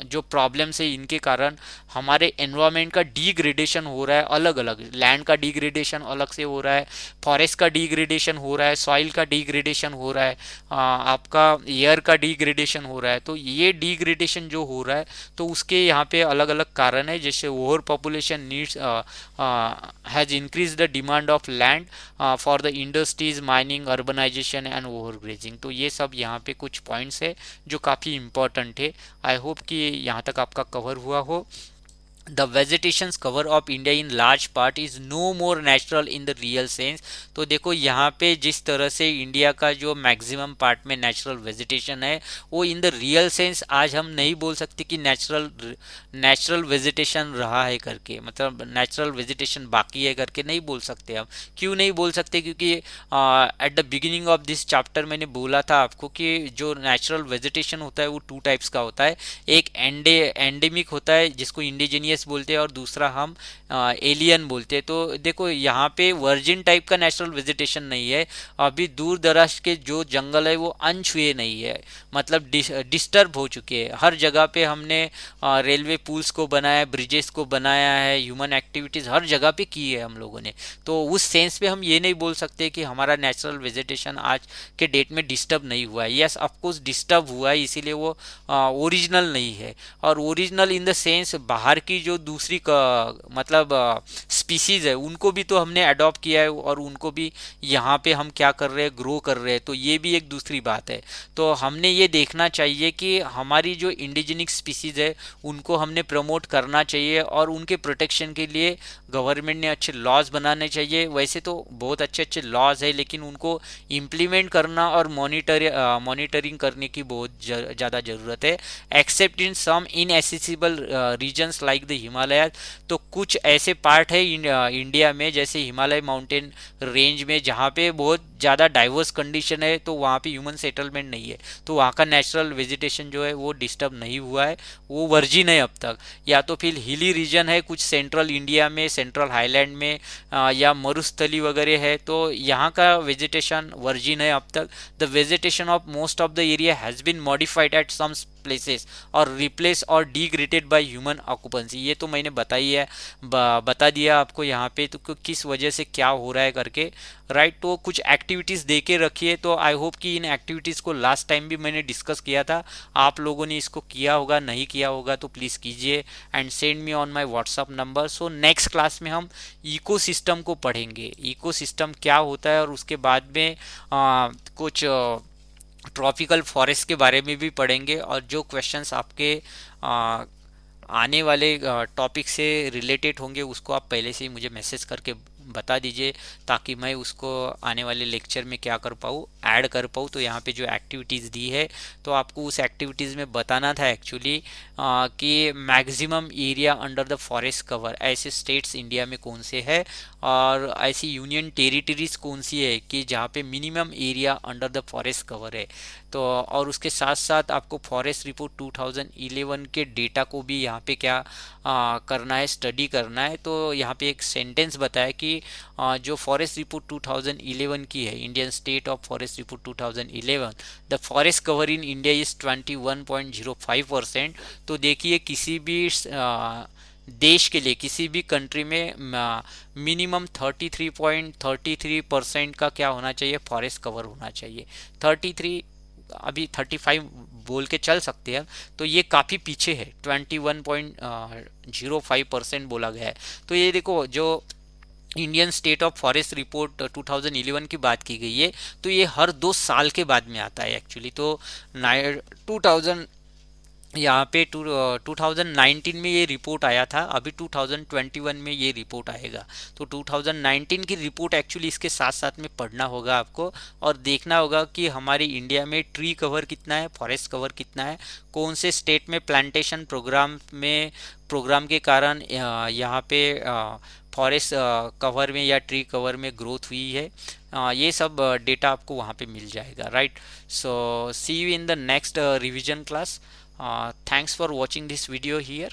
जो प्रॉब्लम्स है, इनके कारण हमारे एनवायरनमेंट का डिग्रेडेशन हो रहा है। अलग अलग लैंड का डिग्रेडेशन अलग से हो रहा है, फॉरेस्ट का डिग्रेडेशन हो रहा है, सॉइल का डिग्रेडेशन हो रहा है, आपका एयर का डिग्रेडेशन हो रहा है। तो ये डिग्रेडेशन जो हो रहा है, तो उसके यहाँ पे अलग अलग कारण है। जैसे over population needs has increase the demand of land for the industries, mining, urbanization and over grazing. तो ये सब यहाँ पे कुछ पॉइंट्स है जो काफ़ी इंपॉर्टेंट है। आई होप कि यहाँ तक आपका कवर हुआ हो। The vegetation's cover of India in large part is no more natural in the real sense। तो देखो यहाँ पे जिस तरह से इंडिया का जो मैक्सिमम पार्ट में नेचुरल वेजिटेशन है, वो इन द रियल सेंस आज हम नहीं बोल सकते कि नेचुरल वेजिटेशन रहा है करके, मतलब नेचुरल वेजिटेशन बाकी है करके नहीं बोल सकते हम। क्यों नहीं बोल सकते? क्योंकि at the beginning of this chapter मैंने बोला था आपको कि जो नेचुरल वेजिटेशन होता है वो टू टाइप्स का होता है। एक एंडेमिक होता है जिसको इंडिजीनियस बोलते हैं, और दूसरा हम एलियन बोलते हैं। तो देखो यहाँ पे वर्जिन टाइप का नेचुरल वेजिटेशन नहीं है। अभी दूर दराज के जो जंगल है वो अनछुए नहीं है, मतलब डिस्टर्ब हो चुके हैं। हर जगह पे हमने रेलवे पुल्स को बनाया, ब्रिजेस को बनाया है, ह्यूमन एक्टिविटीज़ हर जगह पे की है हम लोगों ने। तो उस सेंस पे हम ये नहीं बोल सकते कि हमारा नेचुरल वेजिटेशन आज के डेट में डिस्टर्ब नहीं हुआ है। यस ऑफकोर्स डिस्टर्ब हुआ है, इसीलिए वो ओरिजिनल नहीं है। और ओरिजिनल इन द सेंस बाहर की जो दूसरी मतलब स्पीसीज है उनको भी तो हमने अडॉप्ट किया है, और उनको भी यहाँ पे हम क्या कर रहे हैं, ग्रो कर रहे हैं। तो ये भी एक दूसरी बात है। तो हमने ये देखना चाहिए कि हमारी जो इंडिजिनिक स्पीसीज है उनको हमने प्रमोट करना चाहिए, और उनके प्रोटेक्शन के लिए गवर्नमेंट ने अच्छे लॉज बनाने चाहिए। वैसे तो बहुत अच्छे अच्छे लॉज है, लेकिन उनको इम्प्लीमेंट करना और मॉनिटरिंग करने की बहुत ज़्यादा ज़रूरत है। Except in some inaccessible regions like the Himalaya. तो कुछ ऐसे पार्ट है इंडिया में, जैसे हिमालय माउंटेन रेंज में, जहाँ पे बहुत ज़्यादा डाइवर्स कंडीशन है, तो वहाँ पे ह्यूमन सेटलमेंट नहीं है, तो वहाँ का नेचुरल वेजिटेशन जो है वो डिस्टर्ब नहीं हुआ है, वो वर्जिन है अब तक। या तो फिर हिली रीजन है कुछ सेंट्रल इंडिया में, सेंट्रल हाईलैंड में, या मरुस्थली वगैरह है, तो यहाँ का वेजिटेशन वर्जिन है अब तक। The vegetation of most of the area has been modified at some places और रिप्लेस और डिग्रेडेड बाय ह्यूमन ऑक्यूपेंसी। ये तो मैंने बताई है, बता दिया आपको यहाँ पे तो किस वजह से क्या हो रहा है करके, राइट। तो कुछ एक्टिविटीज़ दे के रखिए। तो आई होप कि इन एक्टिविटीज़ को लास्ट टाइम भी मैंने डिस्कस किया था, आप लोगों ने इसको किया होगा, नहीं किया होगा तो प्लीज़ कीजिए and send me on my WhatsApp number. So next class में हम इकोसिस्टम को पढ़ेंगे, इकोसिस्टम क्या होता है, और उसके बाद में कुछ ट्रॉपिकल फॉरेस्ट के बारे में भी पढ़ेंगे। और जो क्वेश्चंस आपके आने वाले टॉपिक से रिलेटेड होंगे उसको आप पहले से ही मुझे मैसेज करके बता दीजिए, ताकि मैं उसको आने वाले लेक्चर में क्या कर पाऊँ, ऐड कर पाऊँ। तो यहाँ पे जो एक्टिविटीज़ दी है, तो आपको उस एक्टिविटीज़ में बताना था एक्चुअली कि maximum area under the forest cover ऐसे स्टेट्स इंडिया में कौन से है, और ऐसी यूनियन टेरिटरीज कौन सी है कि जहाँ पे minimum area under the forest cover है। तो और उसके साथ साथ आपको फॉरेस्ट रिपोर्ट 2011 के डेटा को भी यहाँ पे क्या करना है, स्टडी करना है। तो यहाँ पे एक सेंटेंस बताया कि जो फॉरेस्ट रिपोर्ट 2011 की है, Indian state of forest report 2011, the forest cover in India is 21.05%। तो देखिए किसी भी देश के लिए किसी भी कंट्री में मिनिमम 33.33% का क्या होना चाहिए, फॉरेस्ट कवर होना चाहिए। 33, अभी 35 बोल के चल सकते हैं, तो ये काफ़ी पीछे है, 21.05% बोला गया है। तो ये देखो, जो Indian state of forest report 2011 की बात की गई है, तो ये हर 2 साल के बाद में आता है एक्चुअली। तो 2000 यहाँ पे 2019 में ये रिपोर्ट आया था, अभी 2021 में ये रिपोर्ट आएगा। तो 2019 की रिपोर्ट एक्चुअली इसके साथ साथ में पढ़ना होगा आपको, और देखना होगा कि हमारे इंडिया में ट्री कवर कितना है, फॉरेस्ट कवर कितना है, कौन से स्टेट में प्लांटेशन प्रोग्राम के कारण यहाँ पे फॉरेस्ट कवर में या ट्री कवर में ग्रोथ हुई है। ये सब डेटा आपको वहाँ पे मिल जाएगा, right. So see you in the next revision class. Thanks for watching this video here.